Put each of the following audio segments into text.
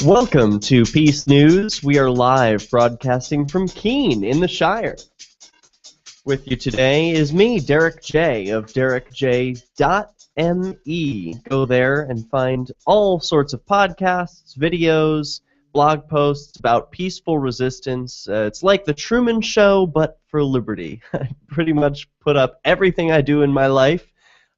Welcome to Peace News. We are live broadcasting from Keene in the Shire. With you today is me, Derek J. of DerekJ.me. Go there and find all sorts of podcasts, videos, blog posts about peaceful resistance. It's like the Truman Show, but for liberty. I pretty much put up everything I do in my life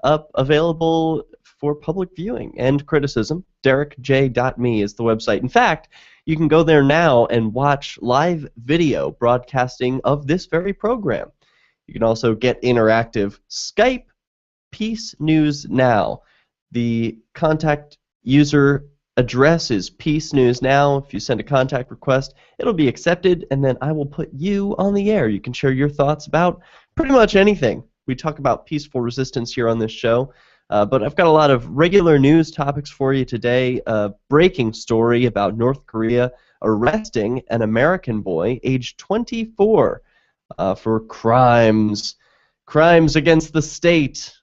up available for public viewing and criticism. DerekJ.me is the website. In fact, you can go there now and watch live video broadcasting of this very program. You can also get interactive Skype PeaceNewsNow. The contact user address is PeaceNewsNow. If you send a contact request, it'll be accepted, and then I will put you on the air. You can share your thoughts about pretty much anything. We talk about peaceful resistance here on this show. But I've got a lot of regular news topics for you today. A breaking story about North Korea arresting an American boy, aged 24, for crimes against the state.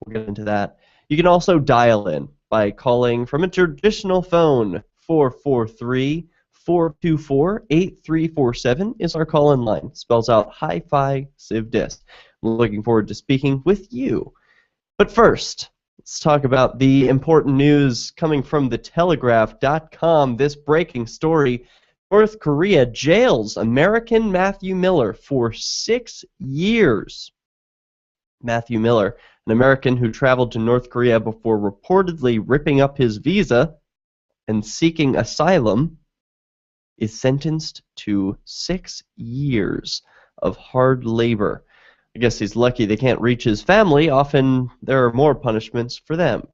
We'll get into that. You can also dial in by calling from a traditional phone. 443-424-8347 is our call-in line. Spells out Hi-Fi Civ Dis. I'm looking forward to speaking with you. But first, let's talk about the important news coming from thetelegraph.com. This breaking story: North Korea jails American Matthew Miller for 6 years. Matthew Miller, an American who traveled to North Korea before reportedly ripping up his visa and seeking asylum, is sentenced to 6 years of hard labor. I guess he's lucky they can't reach his family. Often there are more punishments for them.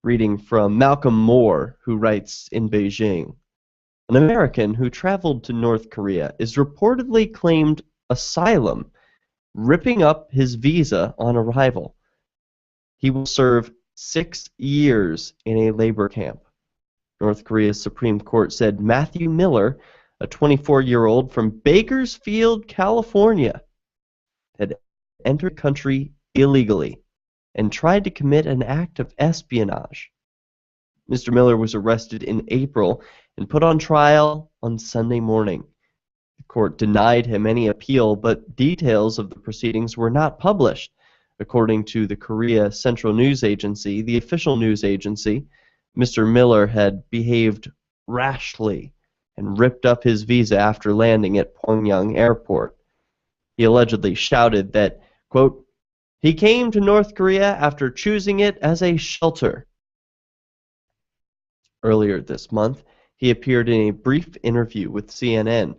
Reading from Malcolm Moore, who writes in Beijing, an American who traveled to North Korea is reportedly claimed asylum, ripping up his visa on arrival. He will serve 6 years in a labor camp. North Korea's Supreme Court said Matthew Miller, a 24-year-old from Bakersfield, California, had entered the country illegally and tried to commit an act of espionage. Mr. Miller was arrested in April and put on trial on Sunday morning. The court denied him any appeal, but details of the proceedings were not published. According to the Korea Central News Agency, the official news agency, Mr. Miller had behaved rashly and ripped up his visa after landing at Pyongyang Airport. He allegedly shouted that, quote, he came to North Korea after choosing it as a shelter. Earlier this month, he appeared in a brief interview with CNN,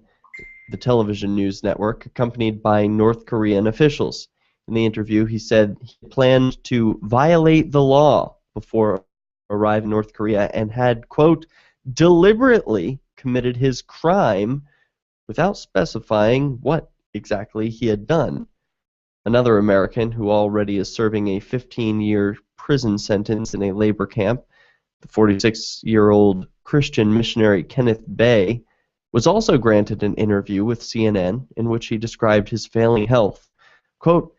the television news network, accompanied by North Korean officials. In the interview, he said he planned to violate the law before arriving in North Korea and had, quote, deliberately committed his crime without specifying what exactly he had done. Another American who already is serving a 15-year prison sentence in a labor camp, the 46-year-old Christian missionary Kenneth Bay, was also granted an interview with CNN in which he described his failing health. Quote,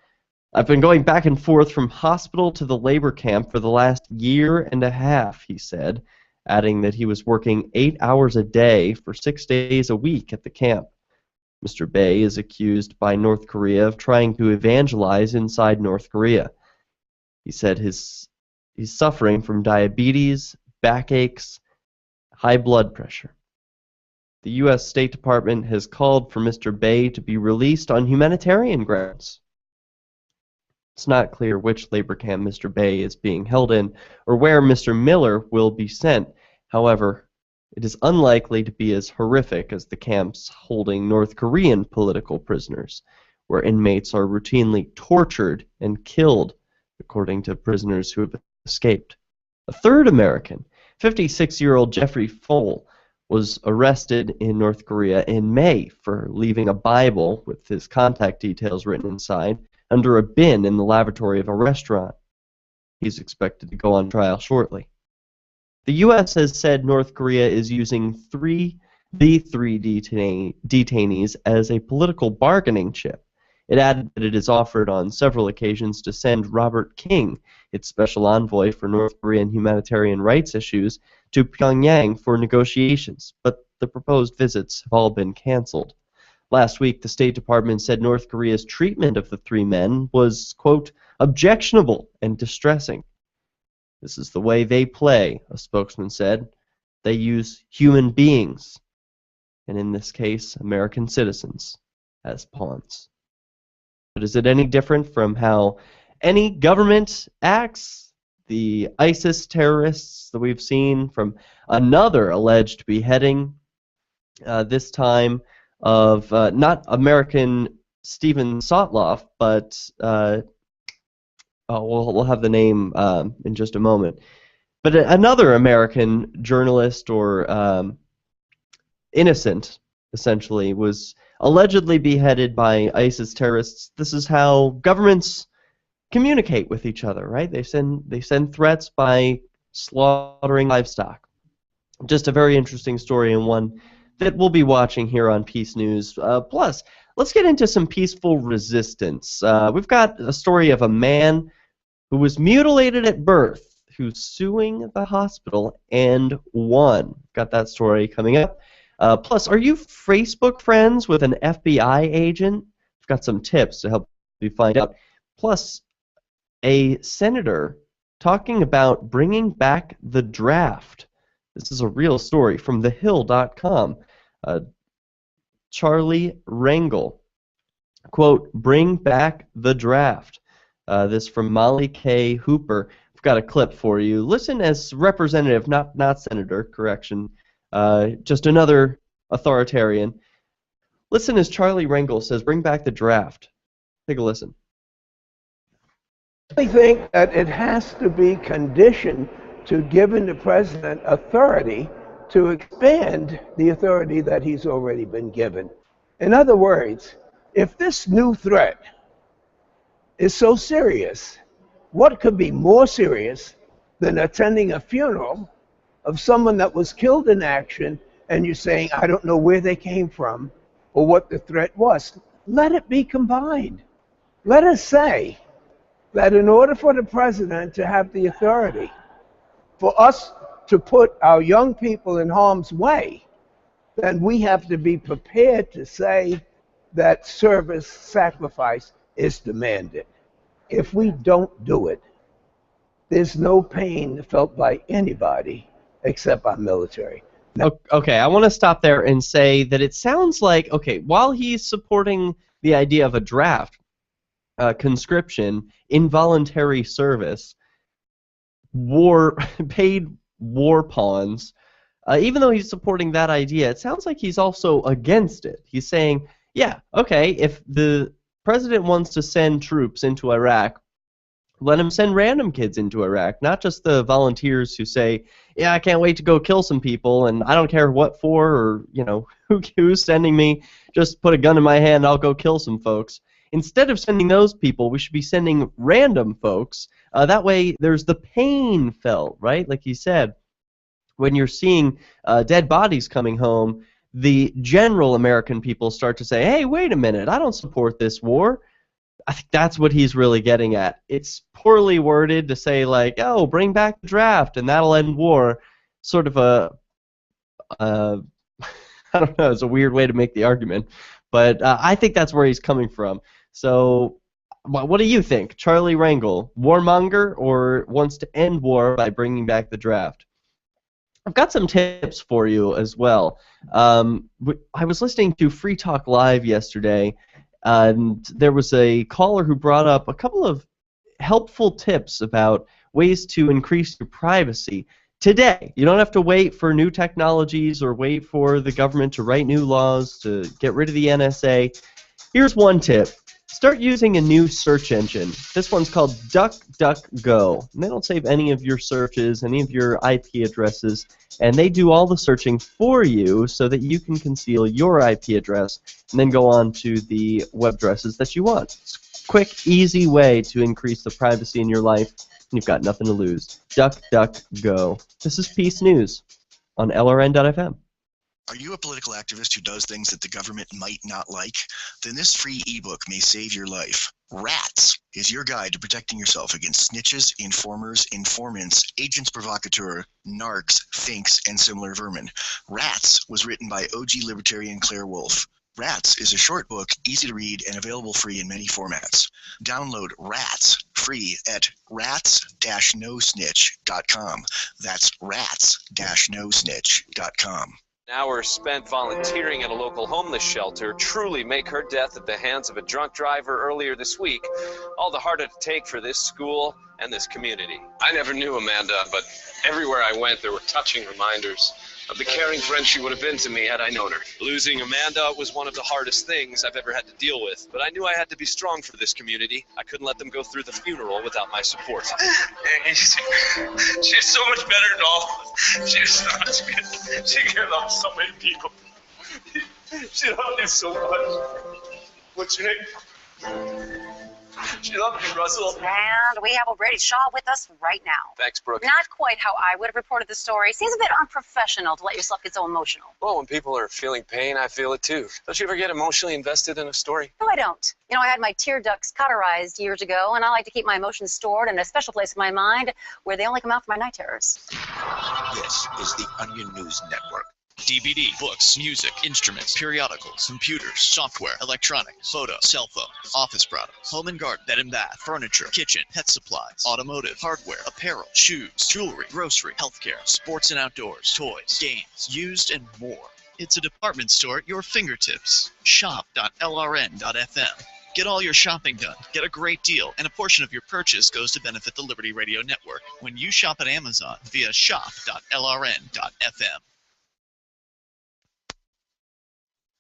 I've been going back and forth from hospital to the labor camp for the last year and a half, he said, adding that he was working 8 hours a day for 6 days a week at the camp. Mr. Bay is accused by North Korea of trying to evangelize inside North Korea. He said he's suffering from diabetes, backaches, high blood pressure. The U.S. State Department has called for Mr. Bay to be released on humanitarian grounds. It's not clear which labor camp Mr. Bay is being held in or where Mr. Miller will be sent. However, it is unlikely to be as horrific as the camps holding North Korean political prisoners, where inmates are routinely tortured and killed, according to prisoners who have escaped. A third American, 56-year-old Jeffrey Foll, was arrested in North Korea in May for leaving a Bible with his contact details written inside under a bin in the lavatory of a restaurant. He's expected to go on trial shortly. The U.S. has said North Korea is using the three detainees as a political bargaining chip It added that it has offered on several occasions to send Robert King, its special envoy for North Korean humanitarian rights issues, to Pyongyang for negotiations, but the proposed visits have all been canceled. Last week, the State Department said North Korea's treatment of the three men was, quote, objectionable and distressing. This is the way they play, a spokesman said. They use human beings, and in this case, American citizens, as pawns. But is it any different from how any government acts? The ISIS terrorists that we've seen from another alleged beheading, this time of not American Stephen Sotloff, but we'll have the name in just a moment. But another American journalist or innocent, essentially, was allegedly beheaded by ISIS terrorists. This is how governments communicate with each other, right? They send threats by slaughtering livestock. Just a very interesting story, and one that we'll be watching here on Peace News. Plus, let's get into some peaceful resistance. We've got a story of a man who was mutilated at birth, who's suing the hospital and won. Got that story coming up. Plus, are you Facebook friends with an FBI agent? I've got some tips to help you find out. Plus, a senator talking about bringing back the draft. This is a real story from thehill.com. Charlie Rangel, quote, bring back the draft. This from Molly K. Hooper. I've got a clip for you. Listen as representative, not senator, correction, just another authoritarian. Listen as Charlie Rangel says, bring back the draft. Take a listen. I think that it has to be conditioned to giving the president authority to expand the authority that he's already been given. In other words, if this new threat is so serious, what could be more serious than attending a funeral of someone that was killed in action and you're saying, I don't know where they came from or what the threat was? Let it be combined. Let us say that in order for the president to have the authority for us to put our young people in harm's way, then we have to be prepared to say that service sacrifice is demanded. If we don't do it, there's no pain felt by anybody except our military. Now, okay, I want to stop there and say that it sounds like, okay, while he's supporting the idea of a draft, conscription, involuntary service, paid war pawns, even though he's supporting that idea, it sounds like he's also against it. He's saying, yeah, okay, if the president wants to send troops into Iraq, let him send random kids into Iraq, not just the volunteers who say, yeah, I can't wait to go kill some people, and I don't care what for, or, you know, who's sending me, just put a gun in my hand, I'll go kill some folks. Instead of sending those people, we should be sending random folks. That way there's the pain felt, right? Like he said, when you're seeing dead bodies coming home, the general American people start to say, hey, wait a minute, I don't support this war. I think that's what he's really getting at. It's poorly worded to say, like, oh, bring back the draft and that'll end war. Sort of a, I don't know, it's a weird way to make the argument. But I think that's where he's coming from. So what do you think? Charlie Rangel, warmonger or wants to end war by bringing back the draft? I've got some tips for you as well. I was listening to Free Talk Live yesterday, and there was a caller who brought up a couple of helpful tips about ways to increase your privacy today. You don't have to wait for new technologies or wait for the government to write new laws to get rid of the NSA. Here's one tip. Start using a new search engine. This one's called DuckDuckGo. And they don't save any of your searches, any of your IP addresses, and they do all the searching for you so that you can conceal your IP address and then go on to the web addresses that you want. It's a quick, easy way to increase the privacy in your life, and you've got nothing to lose. DuckDuckGo. This is Peace News on LRN.FM. Are you a political activist who does things that the government might not like? Then this free ebook may save your life. Rats is your guide to protecting yourself against snitches, informers, informants, agents provocateur, narcs, finks, and similar vermin. Rats was written by OG libertarian Claire Wolfe. Rats is a short book, easy to read, and available free in many formats. Download Rats free at rats-nosnitch.com. That's rats-nosnitch.com. Hours spent volunteering at a local homeless shelter truly make her death at the hands of a drunk driver earlier this week all the harder to take for this school and this community. I never knew Amanda, but everywhere I went there were touching reminders of the caring friend she would have been to me had I known her. Losing Amanda was one of the hardest things I've ever had to deal with, but I knew I had to be strong for this community. I couldn't let them go through the funeral without my support. She's so much better than all of us. She was so much good. She cared about so many people. She loved you so much. What's your name? She loved you, Russell. And we have O'Brady Shaw with us right now. Thanks, Brooke. Not quite how I would have reported the story. Seems a bit unprofessional to let yourself get so emotional. Well, when people are feeling pain, I feel it too. Don't you ever get emotionally invested in a story? No, I don't. You know, I had my tear ducts cauterized years ago, and I like to keep my emotions stored in a special place in my mind where they only come out for my night terrors. This is the Onion News Network. DVD, books, music, instruments, periodicals, computers, software, electronics, photo, cell phone, office products, home and garden, bed and bath, furniture, kitchen, pet supplies, automotive, hardware, apparel, shoes, jewelry, grocery, healthcare, sports and outdoors, toys, games, used, and more. It's a department store at your fingertips. Shop.lrn.fm. Get all your shopping done, get a great deal, and a portion of your purchase goes to benefit the Liberty Radio Network when you shop at Amazon via shop.lrn.fm.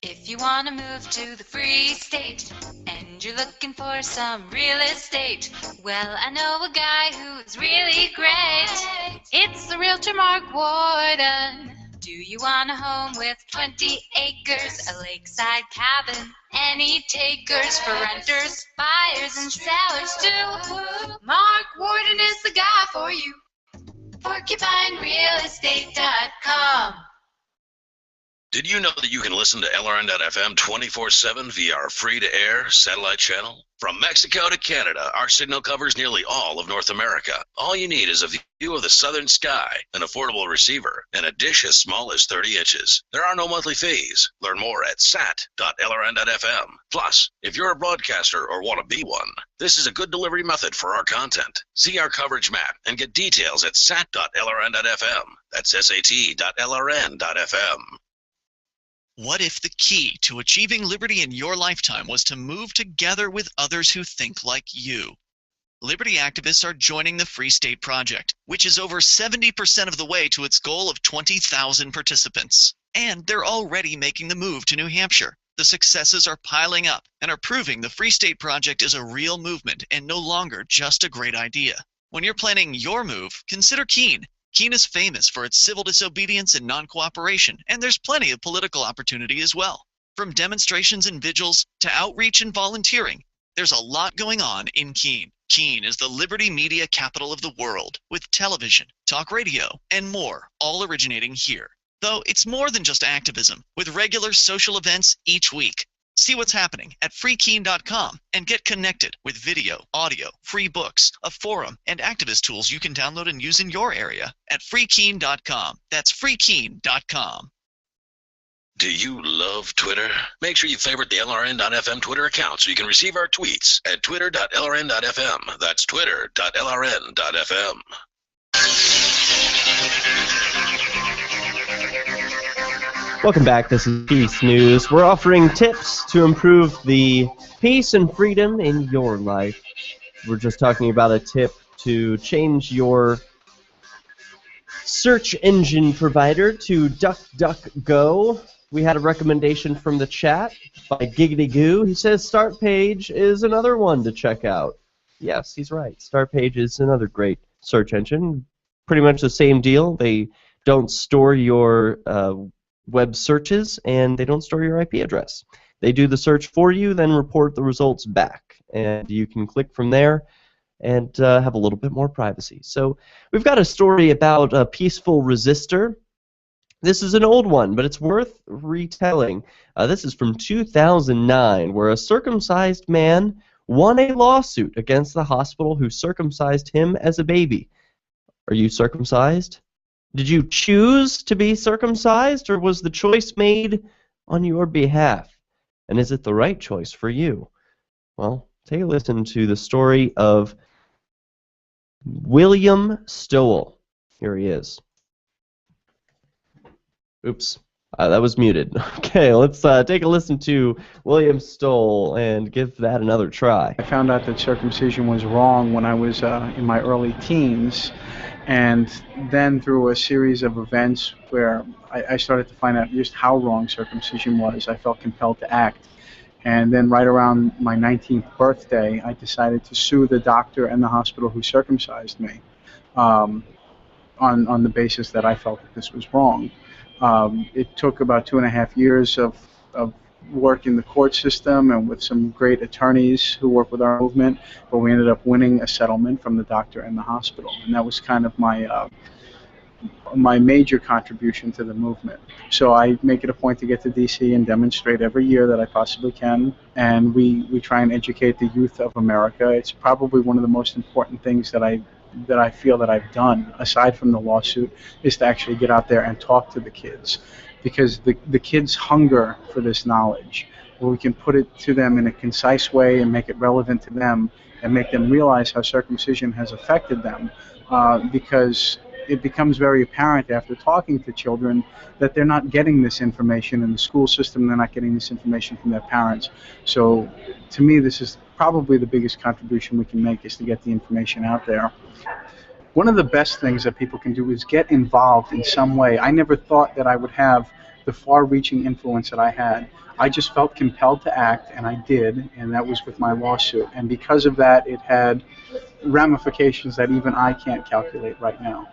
If you want to move to the free state and you're looking for some real estate, well, I know a guy who's really great. It's the realtor Mark Warden. Do you want a home with 20 acres, a lakeside cabin, any takers for renters, buyers, and sellers too? Mark Warden is the guy for you. PorcupineRealEstate.com. Did you know that you can listen to LRN.FM 24/7 via our free-to-air satellite channel? From Mexico to Canada, our signal covers nearly all of North America. All you need is a view of the southern sky, an affordable receiver, and a dish as small as 30 inches. There are no monthly fees. Learn more at sat.lrn.fm. Plus, if you're a broadcaster or want to be one, this is a good delivery method for our content. See our coverage map and get details at sat.lrn.fm. That's sat.lrn.fm. What if the key to achieving liberty in your lifetime was to move together with others who think like you? Liberty activists are joining the Free State Project, which is over 70% of the way to its goal of 20,000 participants. And they're already making the move to New Hampshire. The successes are piling up and are proving the Free State Project is a real movement and no longer just a great idea. When you're planning your move, consider Keene. Keene is famous for its civil disobedience and non-cooperation, and there's plenty of political opportunity as well. From demonstrations and vigils to outreach and volunteering, there's a lot going on in Keene. Keene is the liberty media capital of the world, with television, talk radio, and more, all originating here. Though it's more than just activism, with regular social events each week. See what's happening at freekeene.com and get connected with video, audio, free books, a forum, and activist tools you can download and use in your area at freekeene.com. That's freekeene.com. Do you love Twitter? Make sure you favorite the LRN.FM Twitter account so you can receive our tweets at twitter.lrn.fm. That's twitter.lrn.fm. Welcome back. This is Peace News. We're offering tips to improve the peace and freedom in your life. We're just talking about a tip to change your search engine provider to DuckDuckGo. We had a recommendation from the chat by Giggity Goo. He says Startpage is another one to check out. Yes, he's right. Startpage is another great search engine. Pretty much the same deal. They don't store your web searches, and they don't store your IP address. They do the search for you, then report the results back. And you can click from there and have a little bit more privacy. So we've got a story about a peaceful resistor This is an old one, but it's worth retelling. This is from 2009, where a circumcised man won a lawsuit against the hospital who circumcised him as a baby. Are you circumcised? Did you choose to be circumcised, or was the choice made on your behalf? And is it the right choice for you? Well, take a listen to the story of William Stowell. Here he is. Oops, that was muted. Okay, let's take a listen to William Stowell and give that another try. I found out that circumcision was wrong when I was in my early teens, and then through a series of events where I started to find out just how wrong circumcision was, I felt compelled to act. And then right around my 19th birthday, I decided to sue the doctor and the hospital who circumcised me on the basis that I felt that this was wrong. It took about 2.5 years of work in the court system and with some great attorneys who work with our movement, but we ended up winning a settlement from the doctor and the hospital, and that was kind of my major contribution to the movement. So I make it a point to get to DC and demonstrate every year that I possibly can, and we try and educate the youth of America. It's probably one of the most important things that I feel that I've done, aside from the lawsuit, is to actually get out there and talk to the kids, because the kids hunger for this knowledge, where we can put it to them in a concise way and make it relevant to them and make them realize how circumcision has affected them, because it becomes very apparent after talking to children that they're not getting this information in the school system, they're not getting this information from their parents. So to me, this is probably the biggest contribution we can make, is to get the information out there. One of the best things that people can do is get involved in some way. I never thought that I would have the far-reaching influence that I had. I just felt compelled to act, and I did, and that was with my lawsuit. And because of that, it had ramifications that even I can't calculate right now.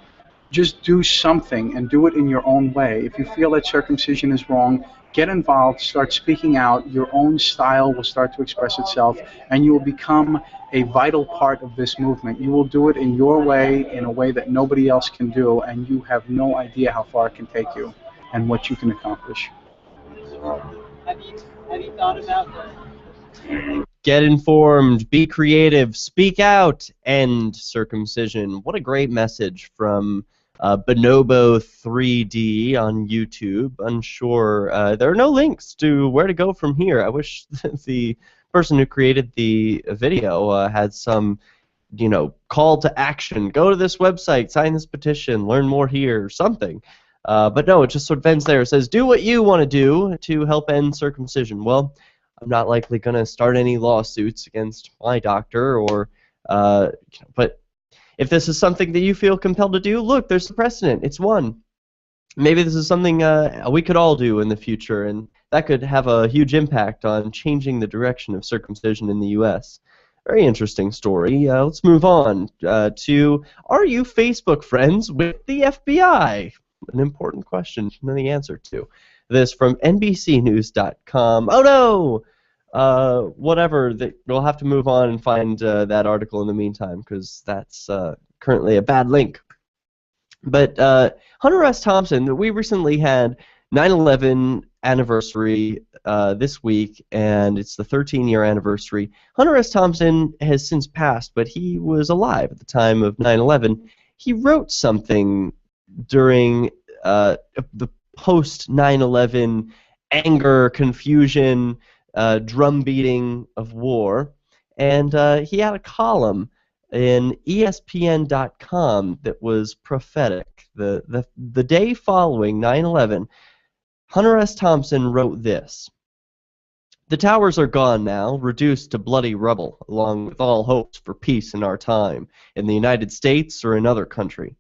Just do something and do it in your own way. If you feel that circumcision is wrong, get involved, start speaking out. Your own style will start to express itself, and you will become a vital part of this movement. You will do it in your way, in a way that nobody else can do, and you have no idea how far it can take you and what you can accomplish. Have you thought about that? Get informed, be creative, speak out, end circumcision. What a great message from Bonobo 3D on YouTube. Unsure. There are no links to where to go from here. I wish the person who created the video had some, call to action. Go to this website, sign this petition, learn more here, or something. But no, it just sort of ends there. It says, do what you want to do to help end circumcision. Well, I'm not likely going to start any lawsuits against my doctor, or, but if this is something that you feel compelled to do, look, there's the precedent. It's one. Maybe this is something we could all do in the future, and that could have a huge impact on changing the direction of circumcision in the U.S. Very interesting story. Let's move on to, are you Facebook friends with the FBI? An important question to know the answer to. This from NBCnews.com. Oh no! Whatever. We'll have to move on and find that article in the meantime, because that's currently a bad link. But Hunter S. Thompson, we recently had 9/11 anniversary this week, and it's the 13-year anniversary. Hunter S. Thompson has since passed, but he was alive at the time of 9/11. He wrote something during the post-9/11 anger, confusion, drumbeating of war, and he had a column in ESPN.com that was prophetic. The day following 9/11, Hunter S. Thompson wrote this: "The towers are gone now, reduced to bloody rubble, along with all hopes for peace in our time, in the United States or another country.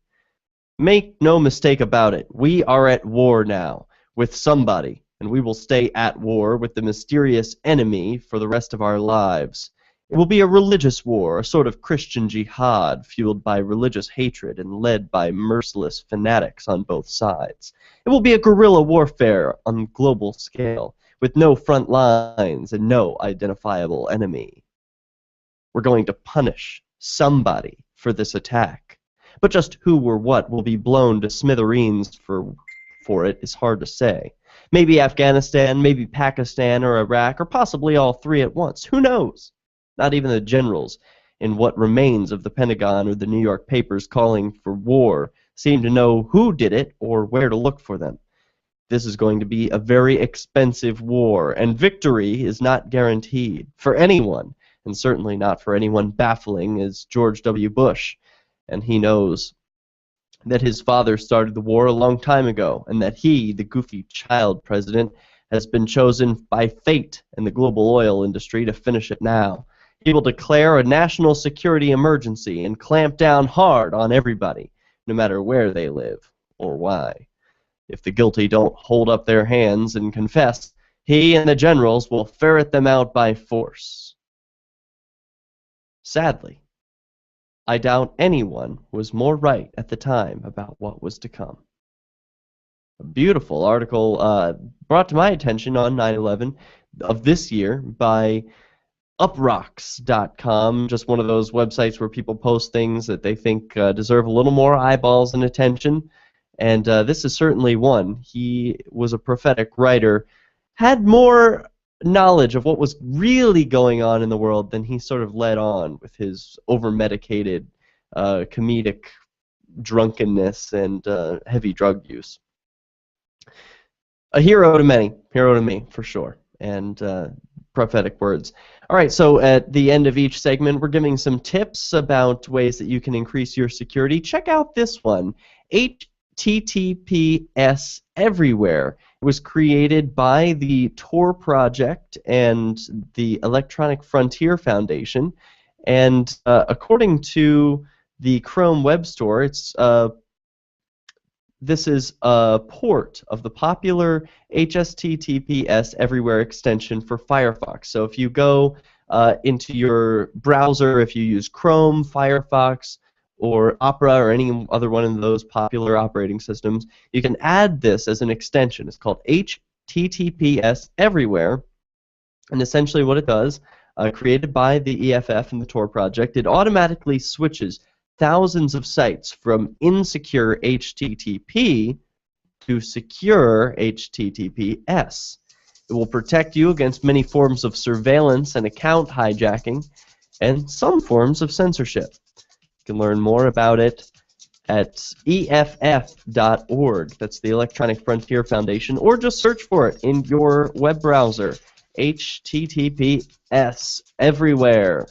Make no mistake about it, we are at war now with somebody, and we will stay at war with the mysterious enemy for the rest of our lives. It will be a religious war, a sort of Christian jihad fueled by religious hatred and led by merciless fanatics on both sides. It will be a guerrilla warfare on a global scale, with no front lines and no identifiable enemy. We're going to punish somebody for this attack. But just who or what will be blown to smithereens for it is hard to say. Maybe Afghanistan, maybe Pakistan or Iraq, or possibly all three at once. Who knows? Not even the generals in what remains of the Pentagon or the New York papers calling for war seem to know who did it or where to look for them. This is going to be a very expensive war, and victory is not guaranteed for anyone, and certainly not for anyone baffling as George W. Bush. And he knows that his father started the war a long time ago, and that he, the goofy child president, has been chosen by fate and the global oil industry to finish it now. He will declare a national security emergency and clamp down hard on everybody, no matter where they live or why. If the guilty don't hold up their hands and confess, he and the generals will ferret them out by force. Sadly, I doubt anyone was more right at the time about what was to come. A beautiful article brought to my attention on 9/11 of this year by uprocks.com, just one of those websites where people post things that they think deserve a little more eyeballs and attention. And this is certainly one. He was a prophetic writer, had more knowledge of what was really going on in the world than he sort of led on with his over-medicated comedic drunkenness and heavy drug use. A hero to many, hero to me for sure, and prophetic words. All right, so at the end of each segment, we're giving some tips about ways that you can increase your security. Check out this one, HTTPS Everywhere. It was created by the Tor Project and the Electronic Frontier Foundation, and according to the Chrome Web Store, this is a port of the popular HTTPS Everywhere extension for Firefox. So if you go into your browser, if you use Chrome, Firefox, or Opera, or any other one of those popular operating systems, you can add this as an extension. It's called HTTPS Everywhere, and essentially what it does, created by the EFF and the Tor Project, it automatically switches thousands of sites from insecure HTTP to secure HTTPS. It will protect you against many forms of surveillance and account hijacking, and some forms of censorship. You can learn more about it at EFF.org. That's the Electronic Frontier Foundation, or just search for it in your web browser. HTTPS Everywhere.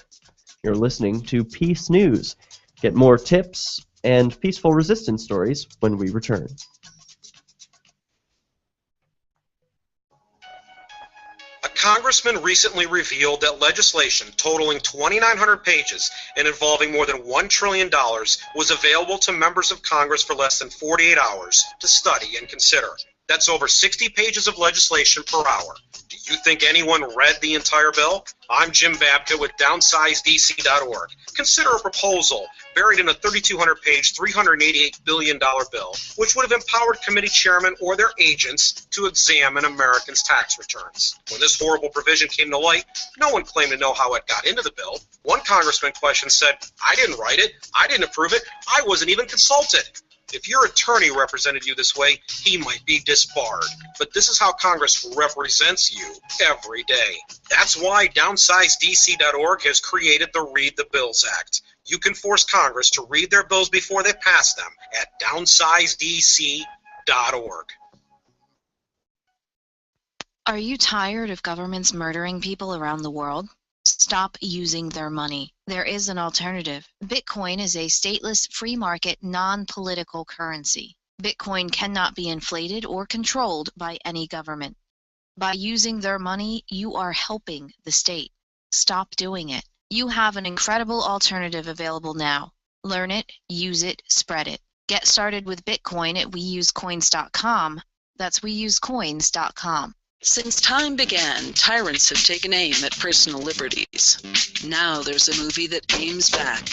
You're listening to Peace News. Get more tips and peaceful resistance stories when we return. A congressman recently revealed that legislation totaling 2,900 pages and involving more than $1 trillion was available to members of Congress for less than 48 hours to study and consider. That's over 60 pages of legislation per hour. Do you think anyone read the entire bill? I'm Jim Babka with DownsizeDC.org. Consider a proposal buried in a 3,200-page, $388 billion bill, which would have empowered committee chairmen or their agents to examine Americans' tax returns. When this horrible provision came to light, no one claimed to know how it got into the bill. One congressman questioned said, "I didn't write it, I didn't approve it, I wasn't even consulted." If your attorney represented you this way, he might be disbarred. But this is how Congress represents you every day. That's why DownsizeDC.org has created the Read the Bills Act. You can force Congress to read their bills before they pass them at DownsizeDC.org. Are you tired of governments murdering people around the world? Stop using their money. There is an alternative. Bitcoin is a stateless, free market, non-political currency. Bitcoin cannot be inflated or controlled by any government. By using their money, you are helping the state. Stop doing it. You have an incredible alternative available now. Learn it, use it, spread it. Get started with Bitcoin at weusecoins.com. That's weusecoins.com. Since time began, tyrants have taken aim at personal liberties. Now there's a movie that aims back.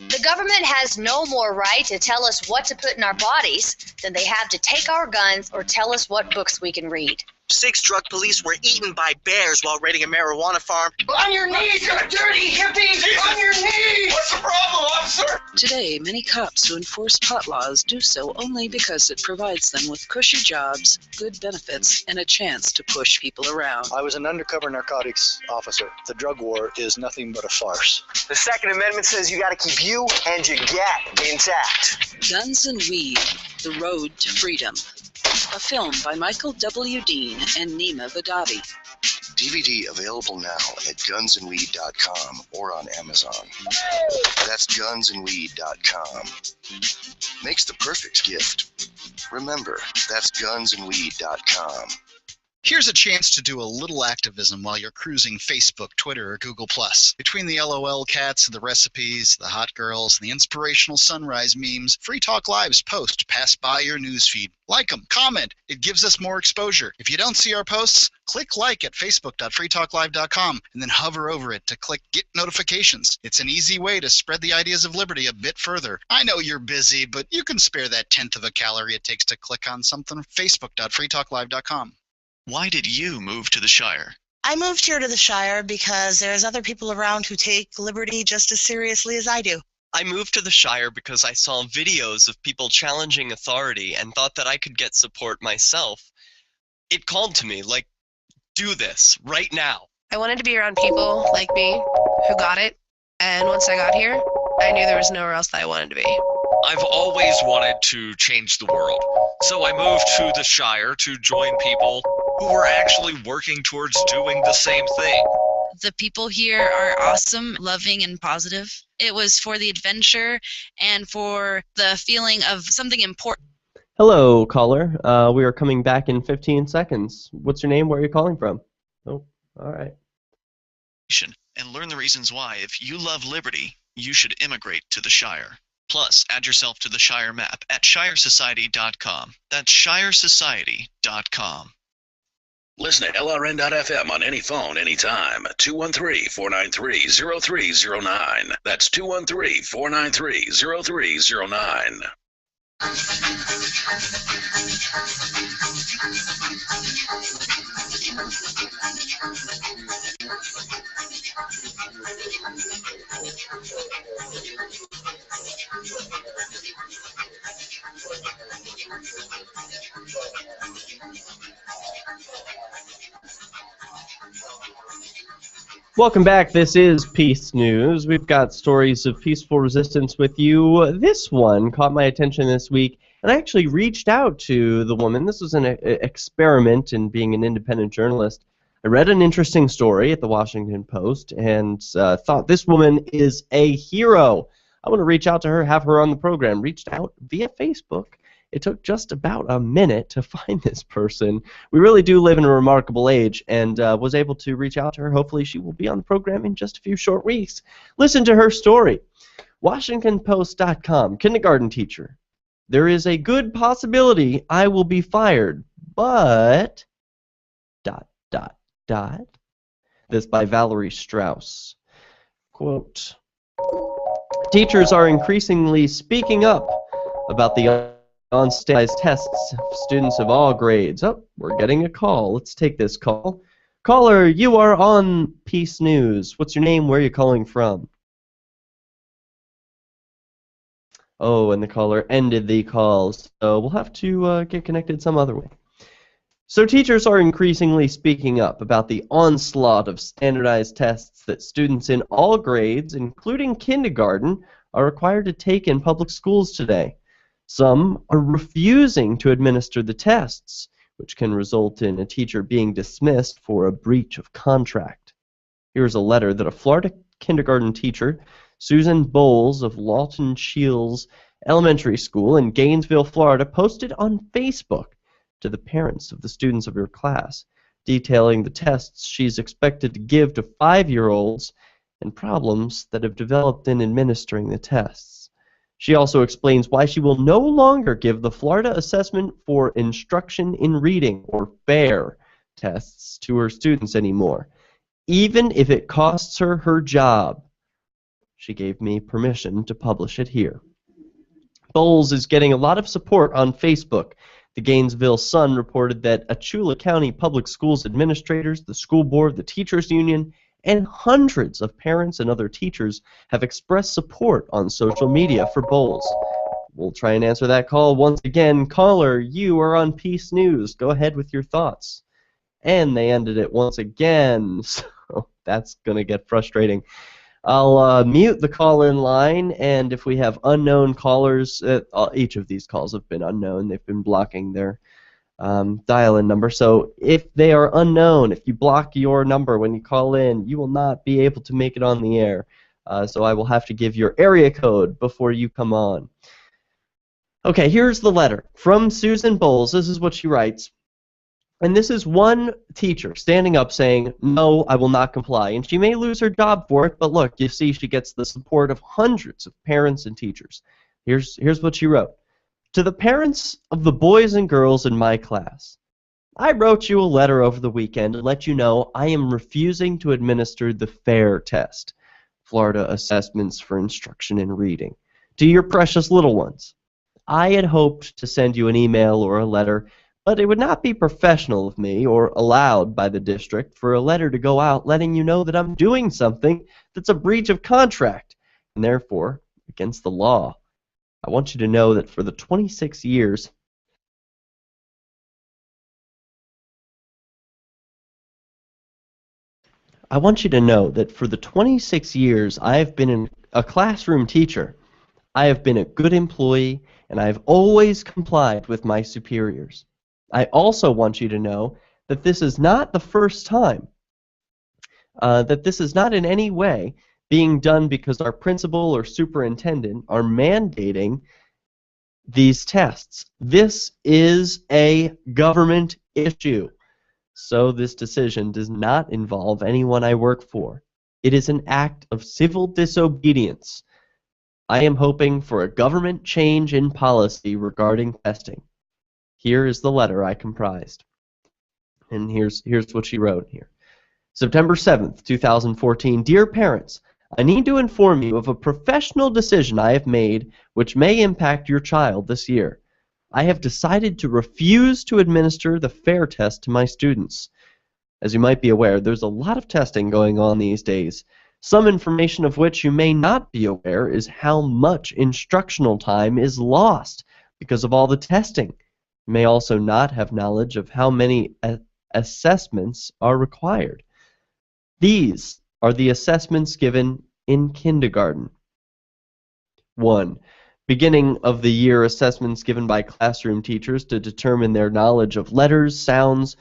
The government has no more right to tell us what to put in our bodies than they have to take our guns or tell us what books we can read. 6 drug police were eaten by bears while raiding a marijuana farm. On your knees, you dirty hippie! On your knees! What's the problem, officer? Today, many cops who enforce pot laws do so only because it provides them with cushy jobs, good benefits, and a chance to push people around. I was an undercover narcotics officer. The drug war is nothing but a farce. The Second Amendment says you got to keep you and your gat intact. Guns and Weed, The Road to Freedom. A film by Michael W. Dean and Nima Vadavi. DVD available now at gunsandweed.com or on Amazon. That's gunsandweed.com. Makes the perfect gift. Remember, that's gunsandweed.com. Here's a chance to do a little activism while you're cruising Facebook, Twitter, or Google+. Between the LOL cats, the recipes, the hot girls, and the inspirational sunrise memes, Free Talk Live's posts pass by your newsfeed. Like them, comment. It gives us more exposure. If you don't see our posts, click like at facebook.freetalklive.com and then hover over it to click Get Notifications. It's an easy way to spread the ideas of liberty a bit further. I know you're busy, but you can spare that 1/10 of a calorie it takes to click on something. facebook.freetalklive.com. Why did you move to the Shire? I moved here to the Shire because there's other people around who take liberty just as seriously as I do. I moved to the Shire because I saw videos of people challenging authority and thought that I could get support myself. It called to me, like, do this, right now. I wanted to be around people like me who got it, and once I got here, I knew there was nowhere else that I wanted to be. I've always wanted to change the world, so I moved to the Shire to join people who were actually working towards doing the same thing. The people here are awesome, loving, and positive. It was for the adventure and for the feeling of something important. Hello, caller. We are coming back in 15 seconds. What's your name? Where are you calling from? Oh, all right. And learn the reasons why, if you love liberty, you should immigrate to the Shire. Plus, add yourself to the Shire map at shiresociety.com. That's shiresociety.com. Listen to LRN.FM on any phone, anytime. 213-493-0309. That's 213-493-0309. Welcome back. This is Peace News. We've got stories of peaceful resistance with you. This one caught my attention this week, and I actually reached out to the woman. This was an experiment in being an independent journalist. I read an interesting story at the Washington Post and thought this woman is a hero. I want to reach out to her, have her on the program. Reached out via Facebook. It took just about a minute to find this person. We really do live in a remarkable age, and was able to reach out to her. Hopefully she will be on the program in just a few short weeks. Listen to her story. WashingtonPost.com, kindergarten teacher. There is a good possibility I will be fired, but... ... This by Valerie Strauss. Quote, teachers are increasingly speaking up about the on-standardized tests of students of all grades. Oh, we're getting a call. Let's take this call. Caller, you are on Peace News. What's your name? Where are you calling from? Oh, and the caller ended the call, so we'll have to get connected some other way. So teachers are increasingly speaking up about the onslaught of standardized tests that students in all grades, including kindergarten, are required to take in public schools today. Some are refusing to administer the tests, which can result in a teacher being dismissed for a breach of contract. Here's a letter that a Florida kindergarten teacher, Susan Bowles of Lawton Shields Elementary School in Gainesville, Florida, posted on Facebook to the parents of the students of her class, detailing the tests she's expected to give to 5-year-olds and problems that have developed in administering the tests. She also explains why she will no longer give the Florida Assessment for Instruction in Reading, or FAIR, tests to her students anymore, even if it costs her her job. She gave me permission to publish it here. Bowles is getting a lot of support on Facebook. The Gainesville Sun reported that Alachua County Public Schools administrators, the school board, the teachers union, and hundreds of parents and other teachers have expressed support on social media for Bowles. We'll try and answer that call once again. Caller, you are on Peace News. Go ahead with your thoughts. And they ended it once again, so that's going to get frustrating. I'll mute the call-in line, and if we have unknown callers, each of these calls have been unknown. They've been blocking their dial-in number. So if they are unknown, if you block your number when you call in, you will not be able to make it on the air. So I will have to give your area code before you come on. Okay, here's the letter from Susan Bowles. This is what she writes. And this is one teacher standing up saying, no, I will not comply. And she may lose her job for it, but look, you see she gets the support of hundreds of parents and teachers. Here's what she wrote. To the parents of the boys and girls in my class, I wrote you a letter over the weekend to let you know I am refusing to administer the FAIR test, Florida Assessments for Instruction in Reading, to your precious little ones. I had hoped to send you an email or a letter, but it would not be professional of me or allowed by the district for a letter to go out letting you know that I'm doing something that's a breach of contract and therefore against the law. I want you to know that for the 26 years I have been a classroom teacher, I have been a good employee, and I have always complied with my superiors. I also want you to know that this is not the first time, that this is not in any way being done because our principal or superintendent are mandating these tests. This is a government issue. So this decision does not involve anyone I work for. It is an act of civil disobedience. I am hoping for a government change in policy regarding testing. Here is the letter I comprised. And here's what she wrote here. September 7th, 2014. Dear parents, I need to inform you of a professional decision I have made which may impact your child this year. I have decided to refuse to administer the FAIR test to my students. As you might be aware, there's a lot of testing going on these days. Some information of which you may not be aware is how much instructional time is lost because of all the testing. You may also not have knowledge of how many assessments are required. These are the assessments given in kindergarten. 1. Beginning of the year assessments given by classroom teachers to determine their knowledge of letters, sounds,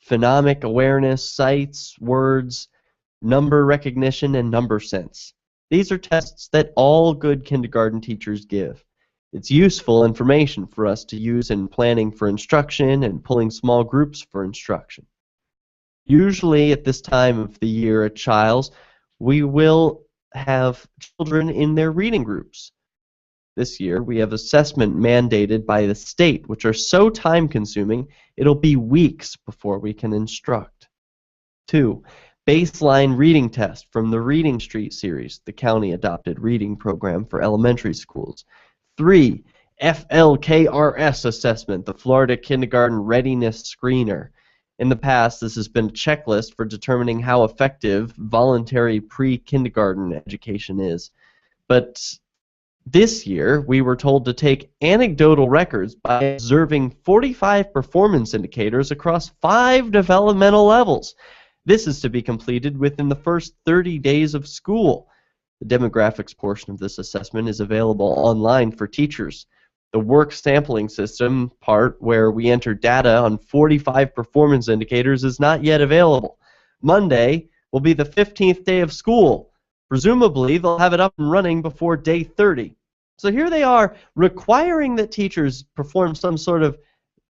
phonemic awareness, sights, words, number recognition, and number sense. These are tests that all good kindergarten teachers give. It's useful information for us to use in planning for instruction and pulling small groups for instruction. Usually at this time of the year at Childs, we will have children in their reading groups. This year we have assessment mandated by the state, which are so time-consuming it'll be weeks before we can instruct. 2. Baseline reading test from the Reading Street series, the county-adopted reading program for elementary schools. 3. FLKRS assessment, the Florida Kindergarten Readiness Screener. In the past, this has been a checklist for determining how effective voluntary pre-kindergarten education is. But this year, we were told to take anecdotal records by observing 45 performance indicators across 5 developmental levels. This is to be completed within the first 30 days of school. The demographics portion of this assessment is available online for teachers. The work sampling system part, where we enter data on 45 performance indicators, is not yet available. Monday will be the 15th day of school. Presumably, they'll have it up and running before day 30. So here they are requiring that teachers perform some sort of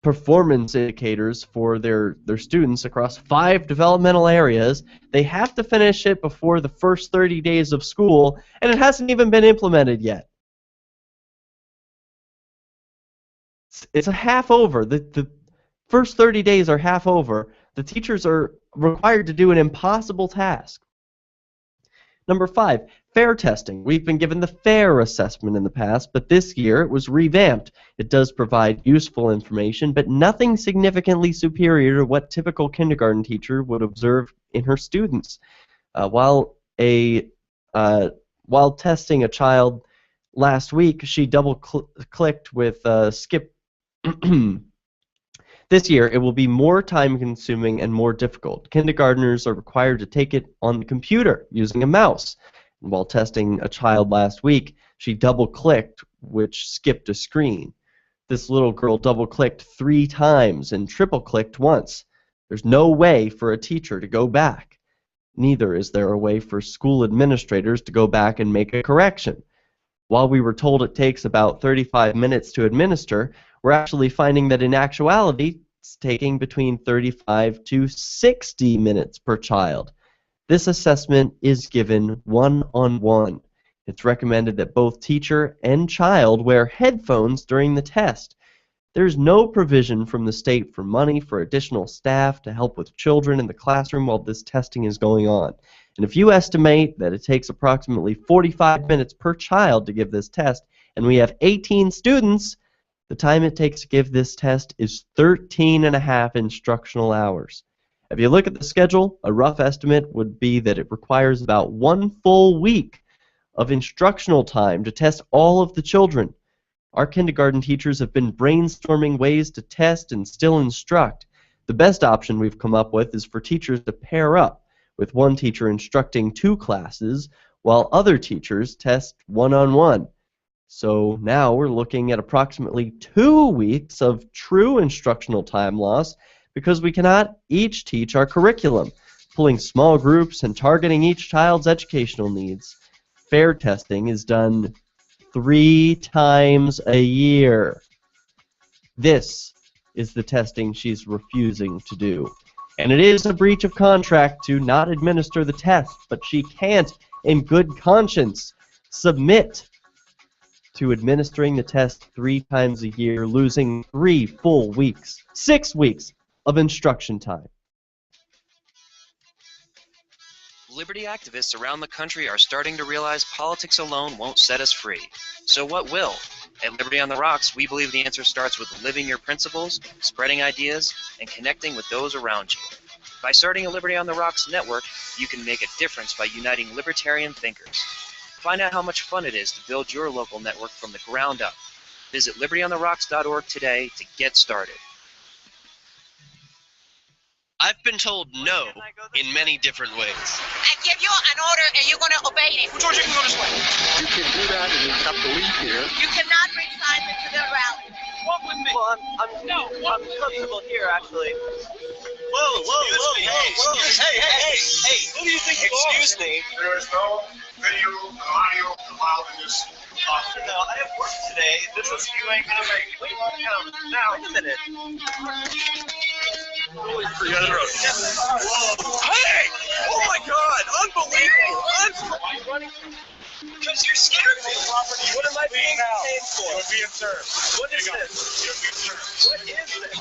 performance indicators for their students across 5 developmental areas. They have to finish it before the first 30 days of school, and it hasn't even been implemented yet. It's a half over. The first 30 days are half over. The teachers are required to do an impossible task. Number 5, FAIR testing. We've been given the FAIR assessment in the past, but this year it was revamped. It does provide useful information, but nothing significantly superior to what typical kindergarten teacher would observe in her students. While testing a child last week, she double-clicked with skip. This year, it will be more time-consuming and more difficult. Kindergartners are required to take it on the computer using a mouse. And while testing a child last week, she double-clicked, which skipped a screen. This little girl double-clicked 3 times and triple-clicked once. There's no way for a teacher to go back. Neither is there a way for school administrators to go back and make a correction. While we were told it takes about 35 minutes to administer, we're actually finding that in actuality, it's taking between 35 to 60 minutes per child. This assessment is given one-on-one. It's recommended that both teacher and child wear headphones during the test. There's no provision from the state for money for additional staff to help with children in the classroom while this testing is going on. And if you estimate that it takes approximately 45 minutes per child to give this test, and we have 18 students, the time it takes to give this test is 13.5 instructional hours. If you look at the schedule, a rough estimate would be that it requires about 1 full week of instructional time to test all of the children. Our kindergarten teachers have been brainstorming ways to test and still instruct. The best option we've come up with is for teachers to pair up, with one teacher instructing 2 classes, while other teachers test one-on-one. So now we're looking at approximately 2 weeks of true instructional time loss because we cannot each teach our curriculum, pulling small groups and targeting each child's educational needs. Fair testing is done 3 times a year. This is the testing she's refusing to do. And it is a breach of contract to not administer the test, but she can't, in good conscience, submit to administering the test 3 times a year, losing 3 full weeks, 6 weeks of instruction time. Liberty activists around the country are starting to realize politics alone won't set us free. So what will? At Liberty on the Rocks, we believe the answer starts with living your principles, spreading ideas, and connecting with those around you. By starting a Liberty on the Rocks network, you can make a difference by uniting libertarian thinkers. Find out how much fun it is to build your local network from the ground up. Visit libertyontherocks.org today to get started. I've been told no in many different ways. I give you an order and you're going to obey it. George, you can go this way. You can do that and you have to leave here. You cannot bring Simon to the rally. Walk with me. Well, I'm comfortable here, actually. Whoa. Hey. Who do you think you are? Excuse me. There is no video or audio allowed in this office. No, I have work today. You ain't gonna make it. Wait a minute. Hey! Oh my God! Unbelievable! Because you're scared of me. What am I being paid for? You're being served. What is this? You're being served. What is this?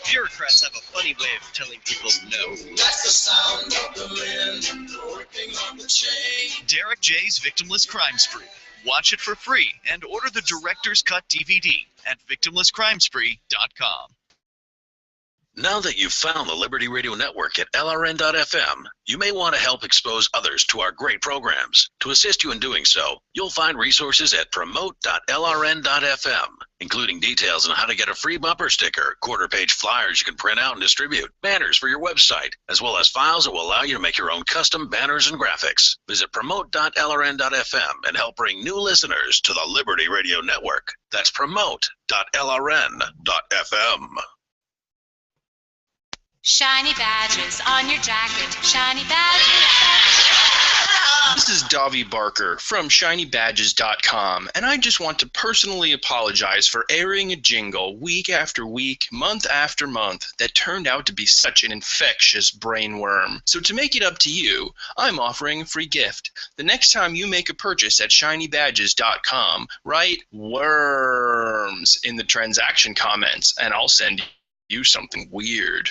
Bureaucrats have a funny way of telling people no. That's the sound of the men working on the chain. Derek J's Victimless Crime Spree. Watch it for free and order the Director's Cut DVD at victimlesscrimespree.com. Now that you've found the Liberty Radio Network at LRN.FM, you may want to help expose others to our great programs. To assist you in doing so, you'll find resources at promote.lrn.fm, including details on how to get a free bumper sticker, quarter-page flyers you can print out and distribute, banners for your website, as well as files that will allow you to make your own custom banners and graphics. Visit promote.lrn.fm and help bring new listeners to the Liberty Radio Network. That's promote.lrn.fm. Shiny badges on your jacket, shiny badges. This is Davi Barker from ShinyBadges.com, and I just want to personally apologize for airing a jingle week after week, month after month, that turned out to be such an infectious brainworm. So to make it up to you, I'm offering a free gift. The next time you make a purchase at ShinyBadges.com, write worms in the transaction comments, and I'll send you something weird.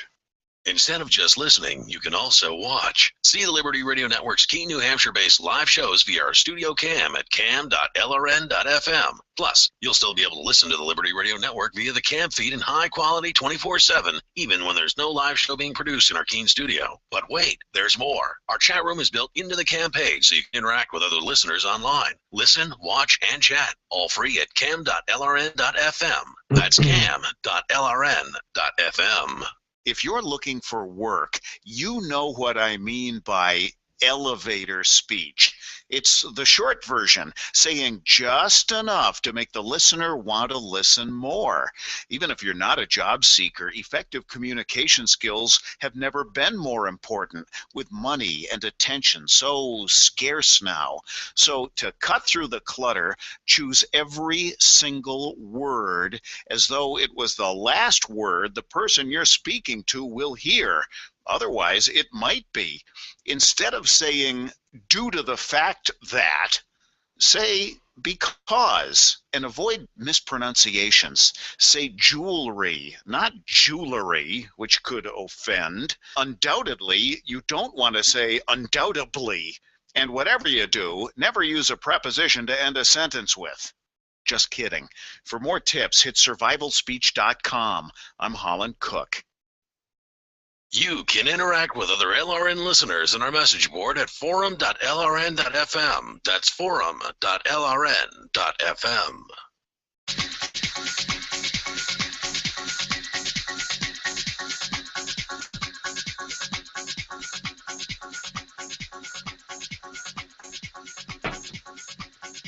Instead of just listening, you can also watch. See the Liberty Radio Network's Keene, New Hampshire-based live shows via our studio cam at cam.lrn.fm. Plus, you'll still be able to listen to the Liberty Radio Network via the cam feed in high quality 24/7, even when there's no live show being produced in our Keene studio. But wait, there's more. Our chat room is built into the cam page so you can interact with other listeners online. Listen, watch, and chat, all free at cam.lrn.fm. That's cam.lrn.fm. If you're looking for work, you know what I mean by elevator speech. It's the short version, saying just enough to make the listener want to listen more. Even if you're not a job seeker, effective communication skills have never been more important, with money and attention so scarce now. So to cut through the clutter, choose every single word as though it was the last word the person you're speaking to will hear. Otherwise, it might be. Instead of saying, due to the fact that, say because, and avoid mispronunciations. Say jewelry, not jewelry, which could offend. Undoubtedly, you don't want to say undoubtedly. And whatever you do, never use a preposition to end a sentence with. Just kidding. For more tips, hit survivalspeech.com. I'm Holland Cook. You can interact with other LRN listeners on our message board at forum.lrn.fm. That's forum.lrn.fm.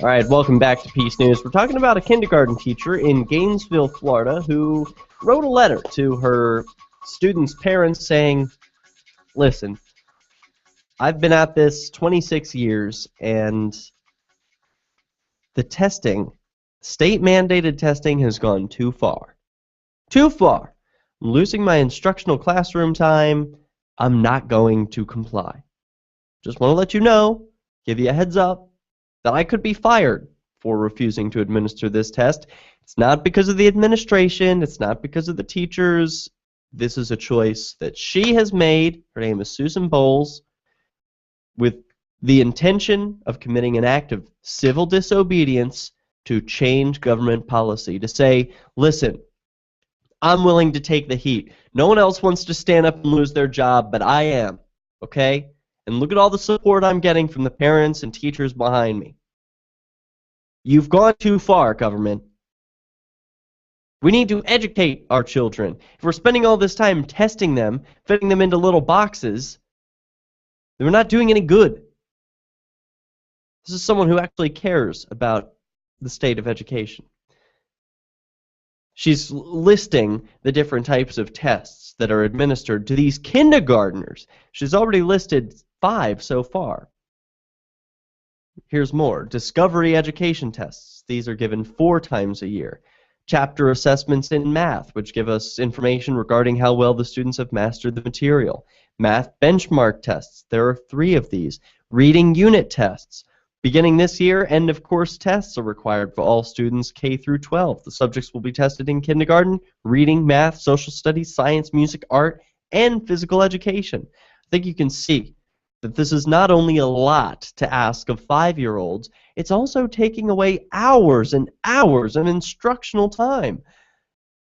All right, welcome back to Peace News. We're talking about a kindergarten teacher in Gainesville, Florida, who wrote a letter to her students' parents saying, listen, I've been at this 26 years, and the testing, state-mandated testing, has gone too far. Too far. I'm losing my instructional classroom time. I'm not going to comply. Just want to let you know, give you a heads up, that I could be fired for refusing to administer this test. It's not because of the administration. It's not because of the teachers. This is a choice that she has made. Her name is Susan Bowles, with the intention of committing an act of civil disobedience to change government policy, to say, listen, I'm willing to take the heat. No one else wants to stand up and lose their job, but I am, okay? And look at all the support I'm getting from the parents and teachers behind me. You've gone too far, government. We need to educate our children. If we're spending all this time testing them, fitting them into little boxes, then we're not doing any good. This is someone who actually cares about the state of education. She's listing the different types of tests that are administered to these kindergartners. She's already listed 5 so far. Here's more. Discovery education tests. These are given 4 times a year. Chapter assessments in math, which give us information regarding how well the students have mastered the material. Math benchmark tests. There are 3 of these. Reading unit tests. Beginning this year, end-of-course tests are required for all students K through 12. The subjects will be tested in kindergarten, reading, math, social studies, science, music, art, and physical education. I think you can see that this is not only a lot to ask of 5-year-olds, it's also taking away hours and hours of instructional time.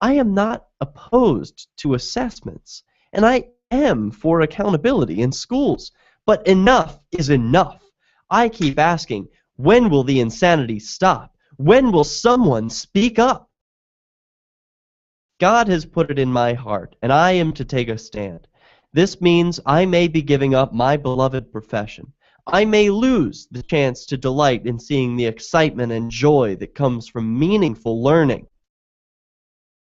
I am not opposed to assessments, and I am for accountability in schools, but enough is enough. I keep asking, when will the insanity stop? When will someone speak up? God has put it in my heart, and I am to take a stand. This means I may be giving up my beloved profession. I may lose the chance to delight in seeing the excitement and joy that comes from meaningful learning.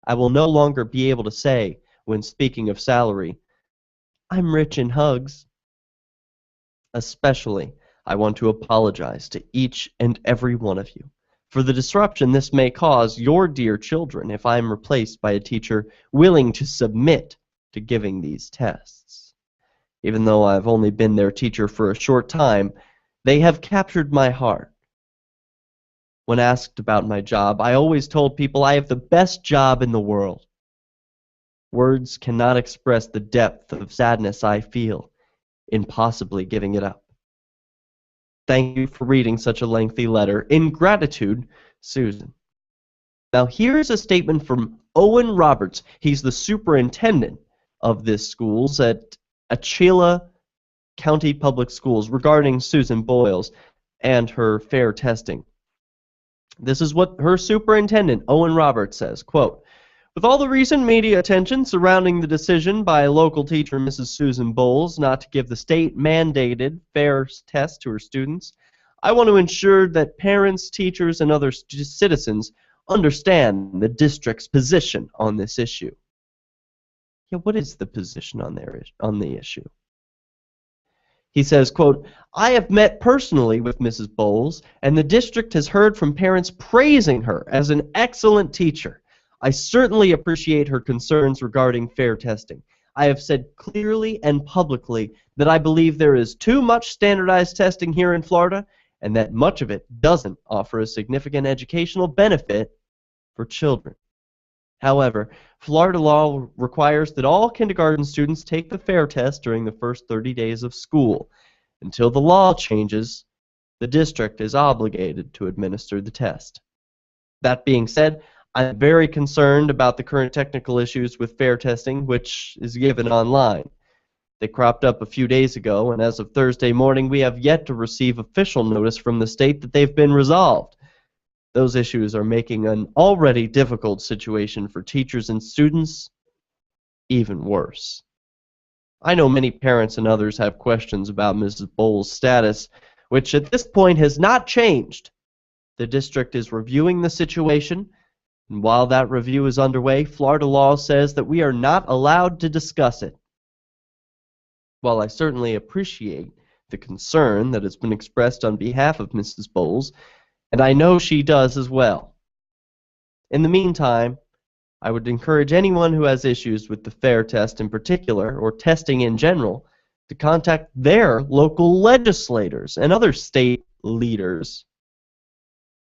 I will no longer be able to say, when speaking of salary, I'm rich in hugs. Especially, I want to apologize to each and every one of you for the disruption this may cause your dear children if I am replaced by a teacher willing to submit to giving these tests. Even though I've only been their teacher for a short time, they have captured my heart. When asked about my job, I always told people I have the best job in the world. Words cannot express the depth of sadness I feel in possibly giving it up. Thank you for reading such a lengthy letter. In gratitude, Susan. Now here's a statement from Owen Roberts. He's the superintendent of this schools at Achila County Public Schools regarding Susan Boyles and her fair testing. This is what her superintendent, Owen Roberts, says, quote, "With all the recent media attention surrounding the decision by local teacher Mrs. Susan Boyles not to give the state-mandated fair test to her students, I want to ensure that parents, teachers, and other citizens understand the district's position on this issue." Yeah, what is the position on the issue? He says, quote, "I have met personally with Mrs. Boyles, and the district has heard from parents praising her as an excellent teacher. I certainly appreciate her concerns regarding fair testing. I have said clearly and publicly that I believe there is too much standardized testing here in Florida, and that much of it doesn't offer a significant educational benefit for children. However, Florida law requires that all kindergarten students take the fair test during the first 30 days of school. Until the law changes, the district is obligated to administer the test. That being said, I'm very concerned about the current technical issues with fair testing, which is given online. They cropped up a few days ago, and as of Thursday morning, we have yet to receive official notice from the state that they've been resolved. Those issues are making an already difficult situation for teachers and students even worse. I know many parents and others have questions about Mrs. Boyles' status, which at this point has not changed. The district is reviewing the situation, and while that review is underway, Florida law says that we are not allowed to discuss it. While I certainly appreciate the concern that has been expressed on behalf of Mrs. Boyles, and I know she does as well. In the meantime, I would encourage anyone who has issues with the fair test in particular, or testing in general, to contact their local legislators and other state leaders.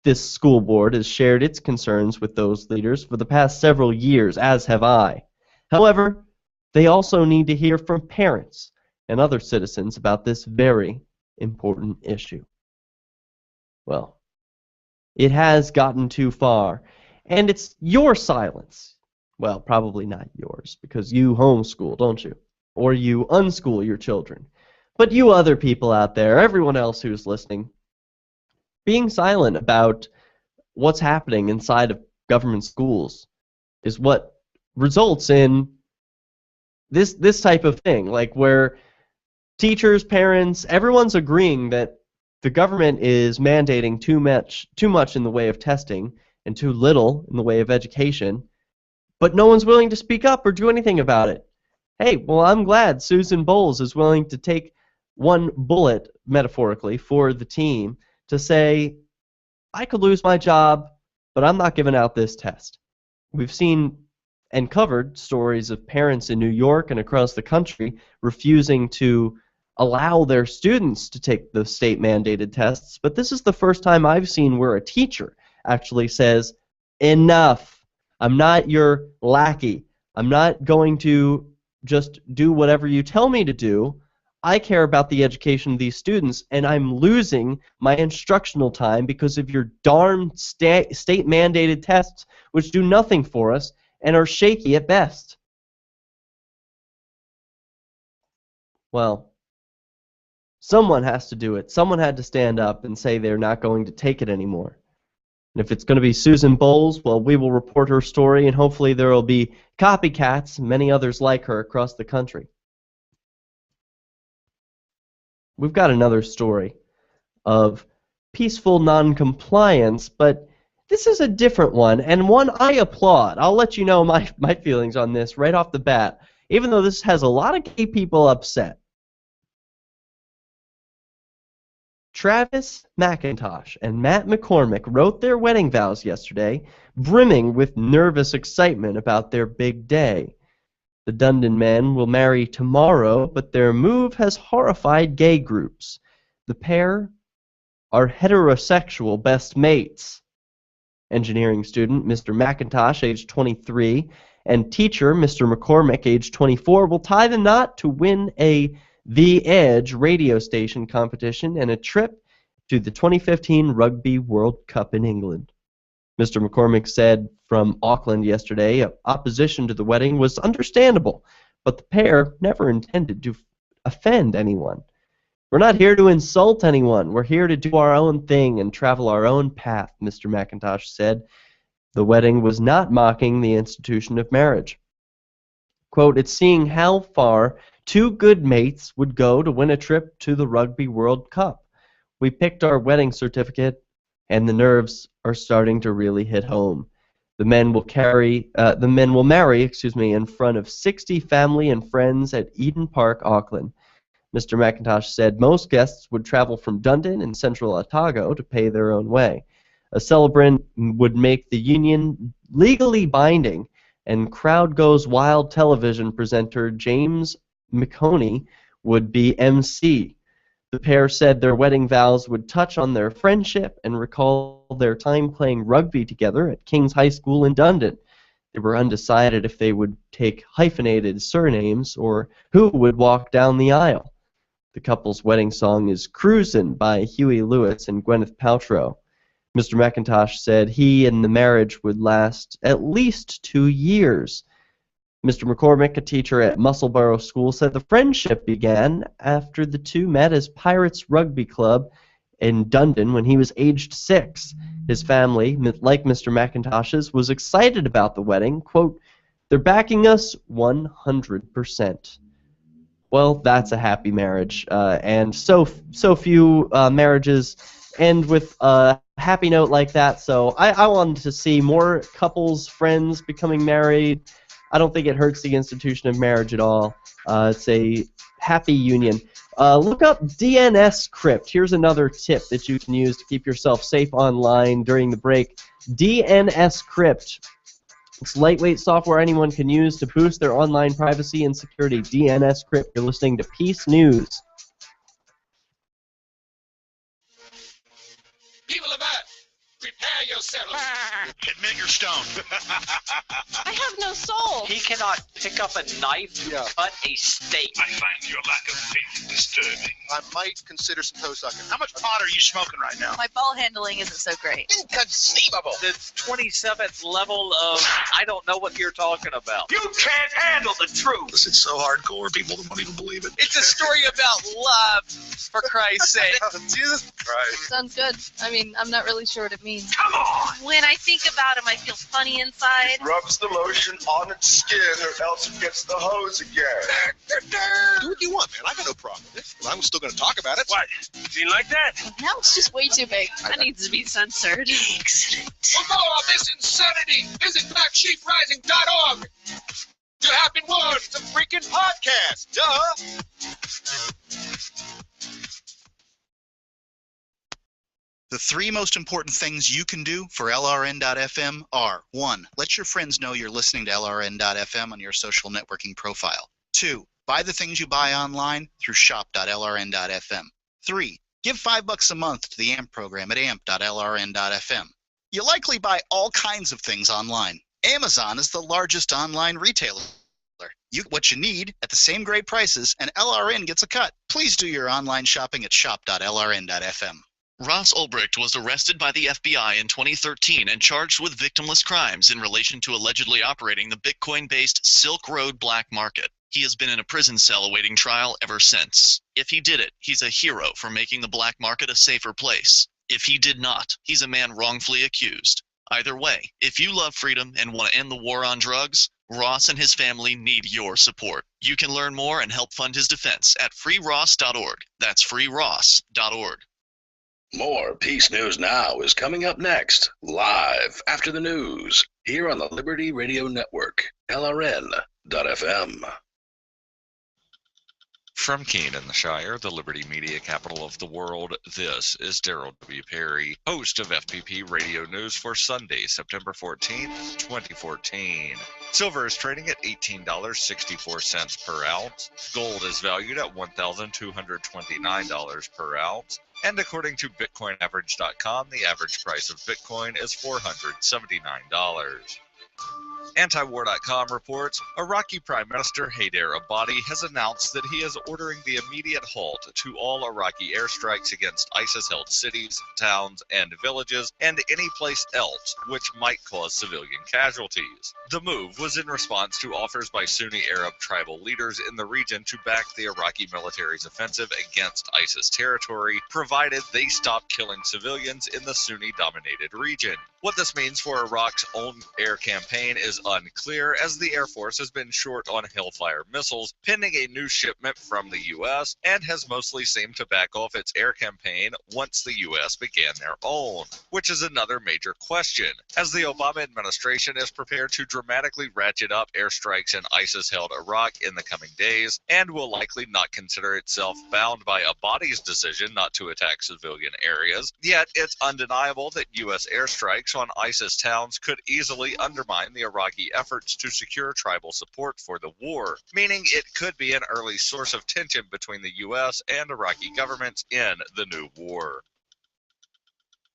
This school board has shared its concerns with those leaders for the past several years, as have I. However, they also need to hear from parents and other citizens about this very important issue. Well, it has gotten too far, and it's your silence. Well, probably not yours, because you homeschool, don't you? Or you unschool your children. But you other people out there, everyone else who's listening, being silent about what's happening inside of government schools is what results in this type of thing, like where teachers, parents, everyone's agreeing that the government is mandating too much in the way of testing and too little in the way of education, but no one's willing to speak up or do anything about it. Hey, well, I'm glad Susan Boyles is willing to take one bullet, metaphorically, for the team to say, I could lose my job, but I'm not giving out this test. We've seen and covered stories of parents in New York and across the country refusing to allow their students to take the state-mandated tests, but this is the first time I've seen where a teacher actually says, enough, I'm not your lackey, I'm not going to just do whatever you tell me to do, I care about the education of these students, and I'm losing my instructional time because of your darn state-mandated tests, which do nothing for us and are shaky at best. Well, someone has to do it. Someone had to stand up and say they're not going to take it anymore. And if it's going to be Susan Boyles, well, we will report her story, and hopefully there will be copycats and many others like her across the country. We've got another story of peaceful non-compliance, but this is a different one, and one I applaud. I'll let you know my feelings on this right off the bat, even though this has a lot of gay people upset. Travis McIntosh and Matt McCormick wrote their wedding vows yesterday, brimming with nervous excitement about their big day. The Dundon men will marry tomorrow, but their move has horrified gay groups. The pair are heterosexual best mates. Engineering student Mr. McIntosh, age 23, And teacher, Mr. McCormick, age 24, will tie the knot to win a The Edge radio station competition and a trip to the 2015 Rugby World Cup in England. Mr. McCormick said from Auckland yesterday, opposition to the wedding was understandable, but the pair never intended to offend anyone. We're not here to insult anyone. We're here to do our own thing and travel our own path, Mr. McIntosh said. The wedding was not mocking the institution of marriage. Quote, it's seeing how far two good mates would go to win a trip to the Rugby World Cup. We picked our wedding certificate, and the nerves are starting to really hit home. The men will marry, in front of 60 family and friends at Eden Park, Auckland. Mr. McIntosh said most guests would travel from Dunedin and Central Otago to pay their own way. A celebrant would make the union legally binding, and Crowd Goes Wild television presenter James McHoney would be MC. The pair said their wedding vows would touch on their friendship and recall their time playing rugby together at King's High School in Dunedin. They were undecided if they would take hyphenated surnames or who would walk down the aisle. The couple's wedding song is Cruisin' by Huey Lewis and Gwyneth Paltrow. Mr. McIntosh said he and the marriage would last at least 2 years. Mr. McCormick, a teacher at Musselburgh School, said the friendship began after the two met as Pirates Rugby Club in Dunedin when he was aged 6. His family, like Mr. McIntosh's, was excited about the wedding. Quote, they're backing us 100%. Well, that's a happy marriage, and so few marriages end with a happy note like that, so I wanted to see more couples, friends becoming married. I don't think it hurts the institution of marriage at all. It's a happy union. Look up DNS Crypt. Here's another tip that you can use to keep yourself safe online during the break. DNS Crypt. It's lightweight software anyone can use to boost their online privacy and security. DNS Crypt. You're listening to Peace News. People of Earth, prepare yourselves. Admit you're stoned. I have no soul. He cannot pick up a knife to cut a steak. I find your lack of faith disturbing. I might consider some toe sucking. How much pot are you smoking right now? My ball handling isn't so great. Inconceivable. The 27th level of I don't know what you're talking about. You can't handle the truth. It's so hardcore, people won't even believe it. It's a story about love, for Christ's sake. Jesus Christ. Sounds good. I mean, I'm not really sure what it means. Come on. When I think about him, I feel funny inside. Rubs the lotion on its skin or else it gets the hose again. Do what you want, man. I got no problem with it. But I'm still going to talk about it. What? Do you like that? Now it's just way too big. That needs to be censored. Excellent. For more of this insanity, visit BlackSheepRising.org. You have been warned. It's a freaking podcast. Duh. The 3 most important things you can do for LRN.FM are 1. Let your friends know you're listening to LRN.FM on your social networking profile. 2. Buy the things you buy online through shop.lrn.fm. 3. Give $5 a month to the AMP program at amp.lrn.fm. You likely buy all kinds of things online. Amazon is the largest online retailer. You get what you need at the same great prices, and LRN gets a cut. Please do your online shopping at shop.lrn.fm. Ross Ulbricht was arrested by the FBI in 2013 and charged with victimless crimes in relation to allegedly operating the Bitcoin-based Silk Road black market. He has been in a prison cell awaiting trial ever since. If he did it, he's a hero for making the black market a safer place. If he did not, he's a man wrongfully accused. Either way, if you love freedom and want to end the war on drugs, Ross and his family need your support. You can learn more and help fund his defense at freeross.org. That's freeross.org. More Peace News Now is coming up next, live after the news, here on the Liberty Radio Network, LRN.FM. From Keene in the Shire, the Liberty Media capital of the world, this is Daryl W. Perry, host of FPP Radio News for Sunday, September 14th, 2014. Silver is trading at $18.64 per ounce. Gold is valued at $1,229 per ounce. And according to BitcoinAverage.com, the average price of Bitcoin is $479. Antiwar.com reports Iraqi Prime Minister Haider Abadi has announced that he is ordering the immediate halt to all Iraqi airstrikes against ISIS-held cities, towns, and villages, and any place else which might cause civilian casualties. The move was in response to offers by Sunni Arab tribal leaders in the region to back the Iraqi military's offensive against ISIS territory, provided they stop killing civilians in the Sunni-dominated region. What this means for Iraq's own air campaign is unclear, as the Air Force has been short on Hellfire missiles, pending a new shipment from the U.S., and has mostly seemed to back off its air campaign once the U.S. began their own, which is another major question, as the Obama administration is prepared to dramatically ratchet up airstrikes in ISIS-held Iraq in the coming days, and will likely not consider itself bound by Abadi's decision not to attack civilian areas. Yet it's undeniable that U.S. airstrikes on ISIS towns could easily undermine the Iraqi efforts to secure tribal support for the war, meaning it could be an early source of tension between the U.S. and Iraqi governments in the new war.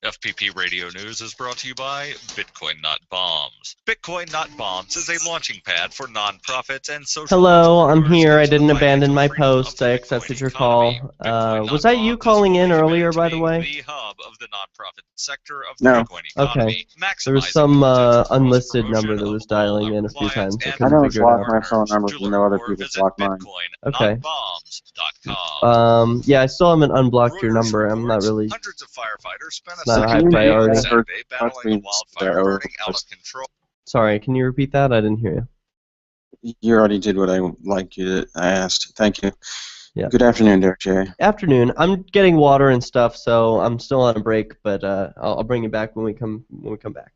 FPP Radio News is brought to you by Bitcoin Not Bombs. Bitcoin Not Bombs is a launching pad for nonprofits and social... Hello, I'm here. I didn't abandon my post. I accepted your call. Was that you calling in earlier, by the way? The hub of the nonprofit sector of the No. Bitcoin economy. Okay. There was some unlisted number that was dialing in a few times. I I couldn't don't figure it block out. my phone numbers when no other people block mine. Okay. Yeah, I still haven't unblocked your number. I'm not really... It's not a high priority. Sorry, can you repeat that? I didn't hear you. You already did what I asked. Thank you. Yeah. Good afternoon, Derek J. Afternoon. I'm getting water and stuff, so I'm still on a break, but I'll bring you back when we come back.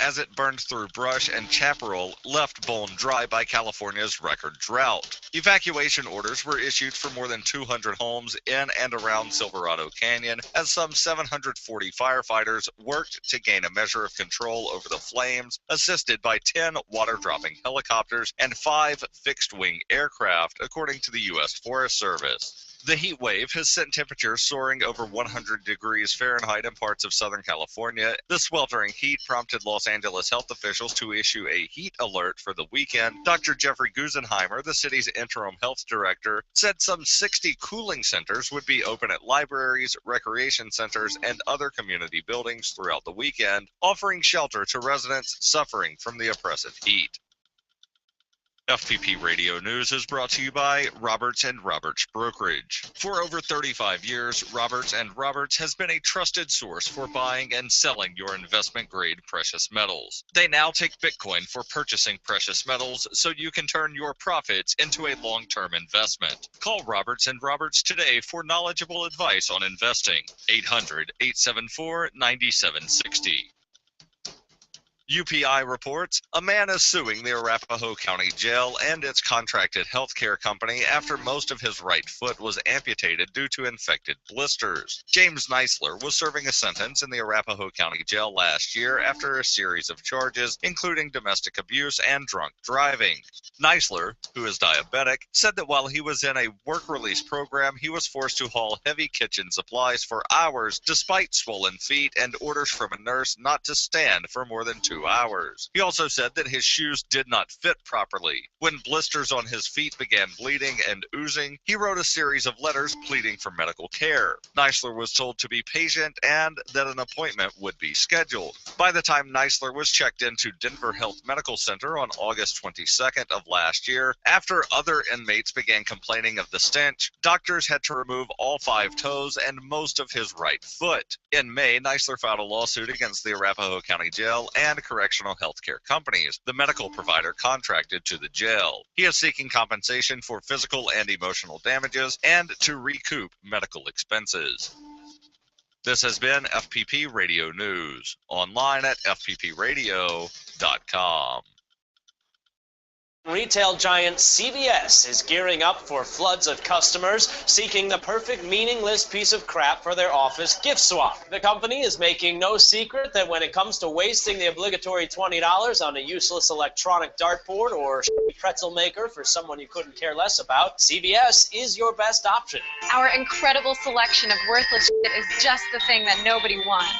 As it burned through brush and chaparral left bone dry by California's record drought. Evacuation orders were issued for more than 200 homes in and around Silverado Canyon, as some 740 firefighters worked to gain a measure of control over the flames, assisted by 10 water-dropping helicopters and 5 fixed-wing aircraft, according to the U.S. Forest Service. The heat wave has sent temperatures soaring over 100 degrees Fahrenheit in parts of Southern California. The sweltering heat prompted Los Angeles health officials to issue a heat alert for the weekend. Dr. Jeffrey Gusenheimer, the city's interim health director, said some 60 cooling centers would be open at libraries, recreation centers, and other community buildings throughout the weekend, offering shelter to residents suffering from the oppressive heat. FPP Radio News is brought to you by Roberts & Roberts Brokerage. For over 35 years, Roberts & Roberts has been a trusted source for buying and selling your investment-grade precious metals. They now take Bitcoin for purchasing precious metals so you can turn your profits into a long-term investment. Call Roberts & Roberts today for knowledgeable advice on investing. 800-874-9760. UPI reports a man is suing the Arapahoe County Jail and its contracted healthcare company after most of his right foot was amputated due to infected blisters. James Neisler was serving a sentence in the Arapahoe County Jail last year after a series of charges, including domestic abuse and drunk driving. Neisler, who is diabetic, said that while he was in a work release program, he was forced to haul heavy kitchen supplies for hours despite swollen feet and orders from a nurse not to stand for more than 2 hours. He also said that his shoes did not fit properly. When blisters on his feet began bleeding and oozing, he wrote a series of letters pleading for medical care. Neisler was told to be patient and that an appointment would be scheduled. By the time Neisler was checked into Denver Health Medical Center on August 22nd of last year, after other inmates began complaining of the stench, doctors had to remove all 5 toes and most of his right foot. In May, Neisler filed a lawsuit against the Arapahoe County Jail and correctional healthcare companies, the medical provider contracted to the jail. He is seeking compensation for physical and emotional damages and to recoup medical expenses. This has been FPP Radio News, online at fppradio.com. Retail giant CVS is gearing up for floods of customers seeking the perfect meaningless piece of crap for their office gift swap. The company is making no secret that when it comes to wasting the obligatory $20 on a useless electronic dartboard or pretzel maker for someone you couldn't care less about, CVS is your best option. Our incredible selection of worthless shit is just the thing that nobody wants.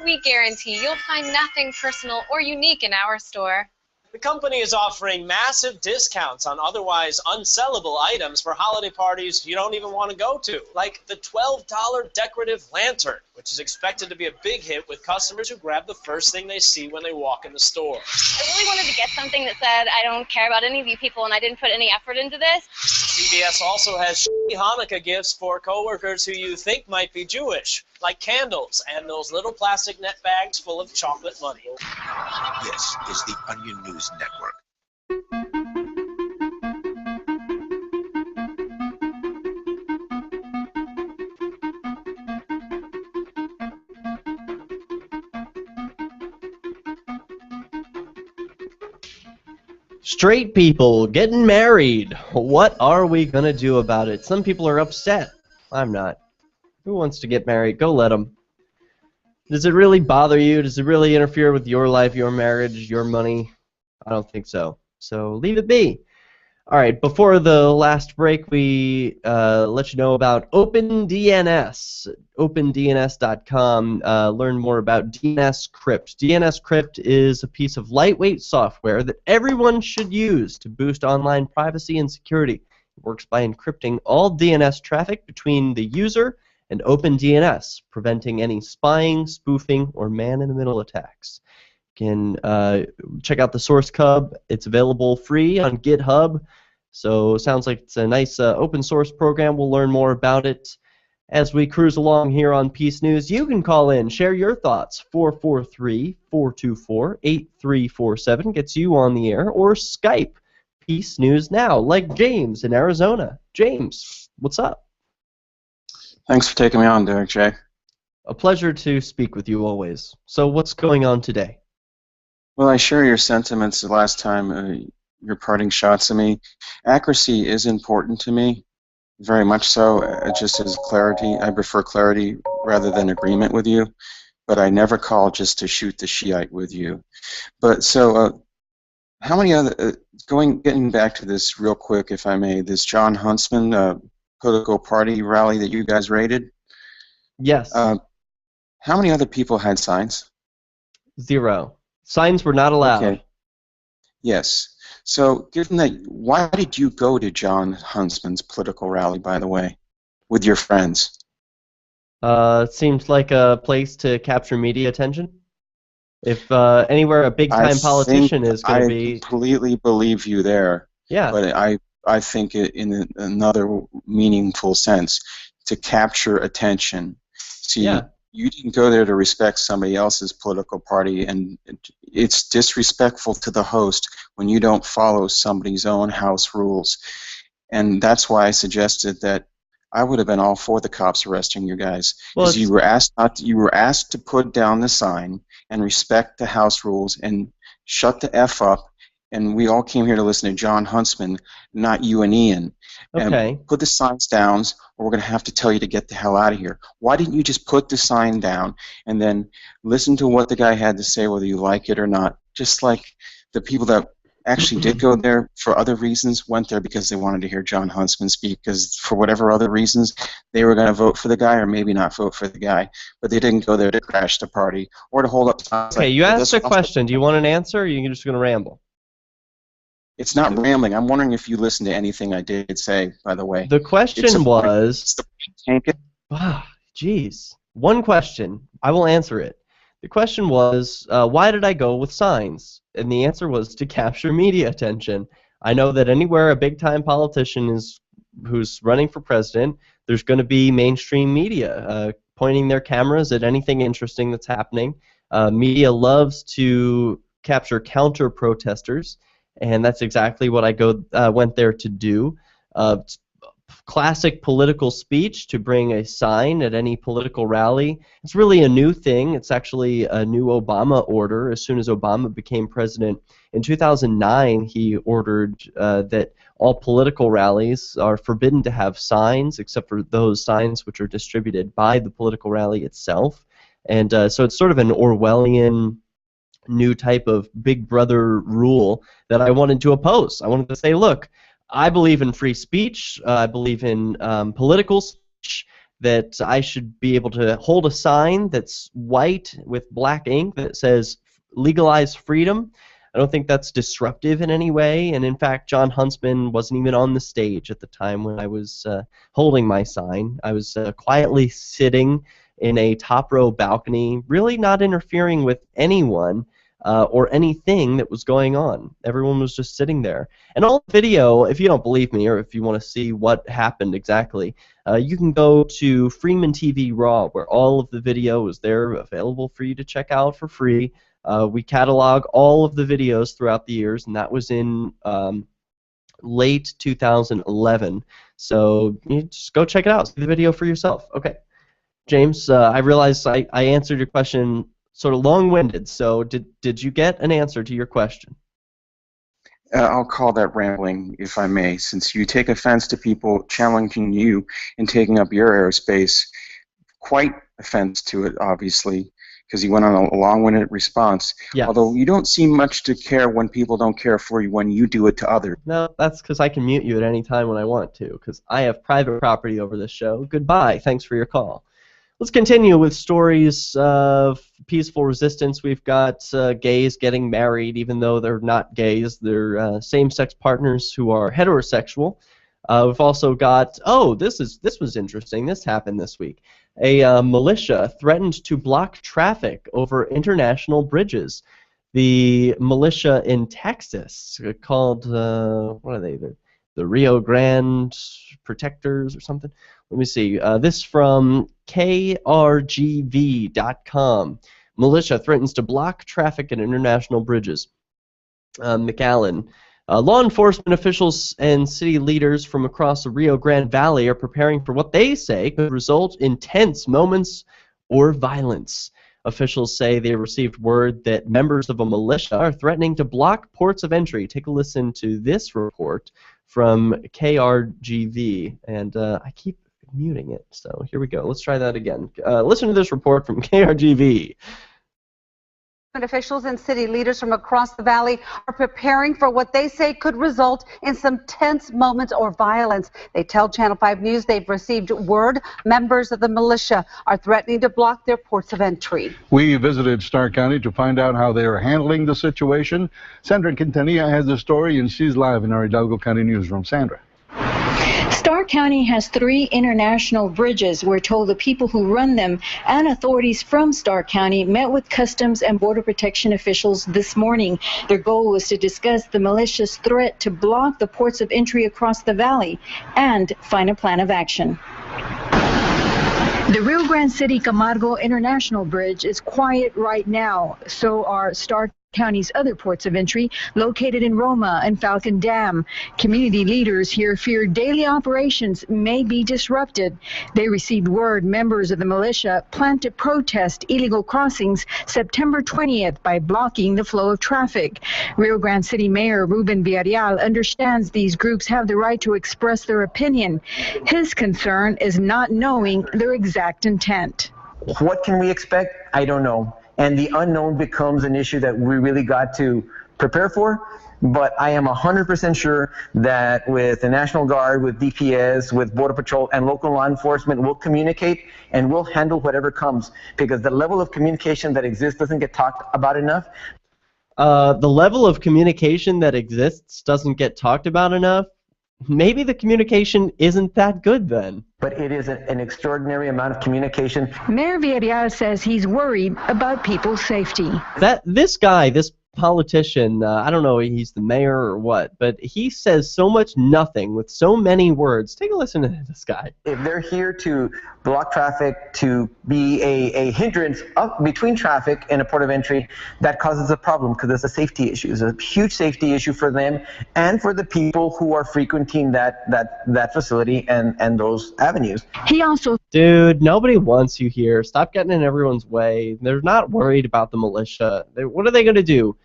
We guarantee you'll find nothing personal or unique in our store. The company is offering massive discounts on otherwise unsellable items for holiday parties you don't even want to go to, like the $12 decorative lantern, which is expected to be a big hit with customers who grab the first thing they see when they walk in the store. I really wanted to get something that said, I don't care about any of you people and I didn't put any effort into this. CVS also has Hanukkah gifts for coworkers who you think might be Jewish, like candles and those little plastic net bags full of chocolate money. This is the Onion News Network. Straight people getting married. What are we going to do about it? Some people are upset. I'm not. Who wants to get married? Go let them. Does it really bother you? Does it really interfere with your life, your marriage, your money? I don't think so. So leave it be. All right, before the last break, we let you know about OpenDNS, OpenDNS.com. Learn more about DNS Crypt. DNS Crypt is a piece of lightweight software that everyone should use to boost online privacy and security. It works by encrypting all DNS traffic between the user and OpenDNS, preventing any spying, spoofing, or man-in-the-middle attacks. You can check out the source code. It's available free on GitHub. So sounds like it's a nice open source program. We'll learn more about it as we cruise along here on Peace News. You can call in, share your thoughts. 443-424-8347 gets you on the air, or Skype Peace News Now, like James in Arizona. James, what's up? Thanks for taking me on, Derek J. A pleasure to speak with you always. So what's going on today? Well, I share your sentiments the last time, your parting shots at me. Accuracy is important to me, very much so, just as clarity. I prefer clarity rather than agreement with you, but I never call just to shoot the Shiite with you. But so, how many other, getting back to this real quick, if I may, this John Huntsman political party rally that you guys raided? Yes. How many other people had signs? 0. Signs were not allowed. Okay. Yes. So, given that, why did you go to John Huntsman's political rally, by the way, with your friends? It seems like a place to capture media attention. If anywhere a big-time politician is going to be... I completely believe you there. Yeah. But I think it in another meaningful sense, to capture attention. See, yeah. You didn't go there to respect somebody else's political party, and it's disrespectful to the host when you don't follow somebody's own house rules. And that's why I suggested that I would have been all for the cops arresting you guys, because you were asked to put down the sign and respect the house rules and shut the F up. And we all came here to listen to John Huntsman, not you and Ian. Okay. And put the signs down, or we're going to have to tell you to get the hell out of here. Why didn't you just put the sign down and then listen to what the guy had to say, whether you like it or not? Just like the people that actually did go there for other reasons went there because they wanted to hear John Huntsman speak, because for whatever other reasons they were going to vote for the guy or maybe not vote for the guy, but they didn't go there to crash the party or to hold up signs. Okay, you asked a question. Do you want an answer, or are you just going to ramble? It's not rambling. I'm wondering if you listened to anything I did say, by the way. The question was... Jeez. One question. I will answer it. The question was, why did I go with signs? And the answer was to capture media attention. I know that anywhere a big-time politician is who's running for president, there's going to be mainstream media pointing their cameras at anything interesting that's happening. Media loves to capture counter-protesters, and that's exactly what I went there to do. Classic political speech, to bring a sign at any political rally. It's really a new thing. It's actually a new Obama order. As soon as Obama became president in 2009, he ordered that all political rallies are forbidden to have signs, except for those signs which are distributed by the political rally itself. And so it's sort of an Orwellian new type of Big Brother rule that I wanted to oppose. I wanted to say, look, I believe in free speech. I believe in political speech. that I should be able to hold a sign that's white with black ink that says legalize freedom. I don't think that's disruptive in any way, and in fact, John Huntsman wasn't even on the stage at the time when I was holding my sign. I was quietly sitting in a top row balcony, really not interfering with anyone or anything that was going on. Everyone was just sitting there. And all the video, if you don't believe me or if you want to see what happened exactly, you can go to Freeman TV Raw, where all of the video is there available for you to check out for free. We catalog all of the videos throughout the years, and that was in late 2011. So you just go check it out. See the video for yourself. Okay. James, I realize I answered your question sort of long-winded, so did you get an answer to your question? I'll call that rambling, if I may, since you take offense to people challenging you and taking up your airspace. Quite offense to it, obviously, because you went on a long-winded response. Yes. Although you don't seem much to care when people don't care for you when you do it to others. No, that's because I can mute you at any time when I want to, because I have private property over this show. Goodbye. Thanks for your call. Let's continue with stories of peaceful resistance. We've got gays getting married, even though they're not gays. They're same-sex partners who are heterosexual. We've also got, this was interesting. This happened this week. A militia threatened to block traffic over international bridges. The militia in Texas, called, what are they? The Rio Grande Protectors or something? Let me see. This from KRGV.com. Militia threatens to block traffic at international bridges. McAllen. Law enforcement officials and city leaders from across the Rio Grande Valley are preparing for what they say could result in tense moments or violence. Officials say they received word that members of a militia are threatening to block ports of entry. Take a listen to this report from KRGV, and I keep muting it, so here we go. Let's try that again. Listen to this report from KRGV. Officials and city leaders from across the valley are preparing for what they say could result in some tense moments or violence. They tell Channel 5 News they've received word members of the militia are threatening to block their ports of entry. We visited Stark County to find out how they are handling the situation. Sandra Quintanilla has the story, and she's live in our Hidalgo County newsroom. Sandra. Stark County has 3 international bridges. We're told the people who run them and authorities from Stark County met with Customs and Border Protection officials this morning. Their goal was to discuss the militia's threat to block the ports of entry across the valley and find a plan of action. The Rio Grande City Camargo International Bridge is quiet right now. So are Stark County's other ports of entry located in Roma and Falcon Dam. Community leaders here fear daily operations may be disrupted. They received word members of the militia plan to protest illegal crossings September 20th by blocking the flow of traffic. Rio Grande City Mayor Ruben Villarreal understands these groups have the right to express their opinion. His concern is not knowing their exact intent. What can we expect? I don't know. And the unknown becomes an issue that we really got to prepare for. But I am 100% sure that with the National Guard, with DPS, with Border Patrol, and local law enforcement, we'll communicate and we'll handle whatever comes. Because the level of communication that exists doesn't get talked about enough. The level of communication that exists doesn't get talked about enough? Maybe the communication isn't that good then. But it is an extraordinary amount of communication. Mayor Villarreal says he's worried about people's safety. This guy, this politician, I don't know if he's the mayor or what, but he says so much nothing with so many words. Take a listen to this guy. If they're here to block traffic, to be a hindrance between traffic and a port of entry, that causes a problem because it's a safety issue. It's a huge safety issue for them and for the people who are frequenting that facility and those avenues. He also... Dude, nobody wants you here. Stop getting in everyone's way. They're not worried about the militia. What are they going to do?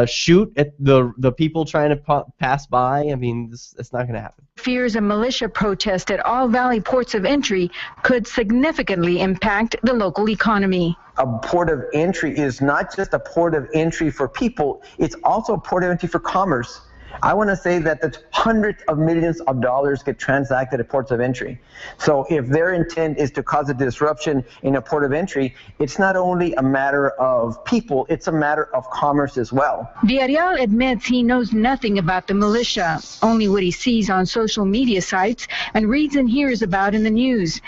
Shoot at the people trying to pass by? I mean, it's not going to happen. Fears a militia protest at all valley ports of entry could significantly impact the local economy. A port of entry is not just a port of entry for people, it's also a port of entry for commerce. I want to say that the hundreds of millions of dollars get transacted at ports of entry. So if their intent is to cause a disruption in a port of entry, it's not only a matter of people, it's a matter of commerce as well. Villarreal admits he knows nothing about the militia, only what he sees on social media sites and reads and hears about in the news.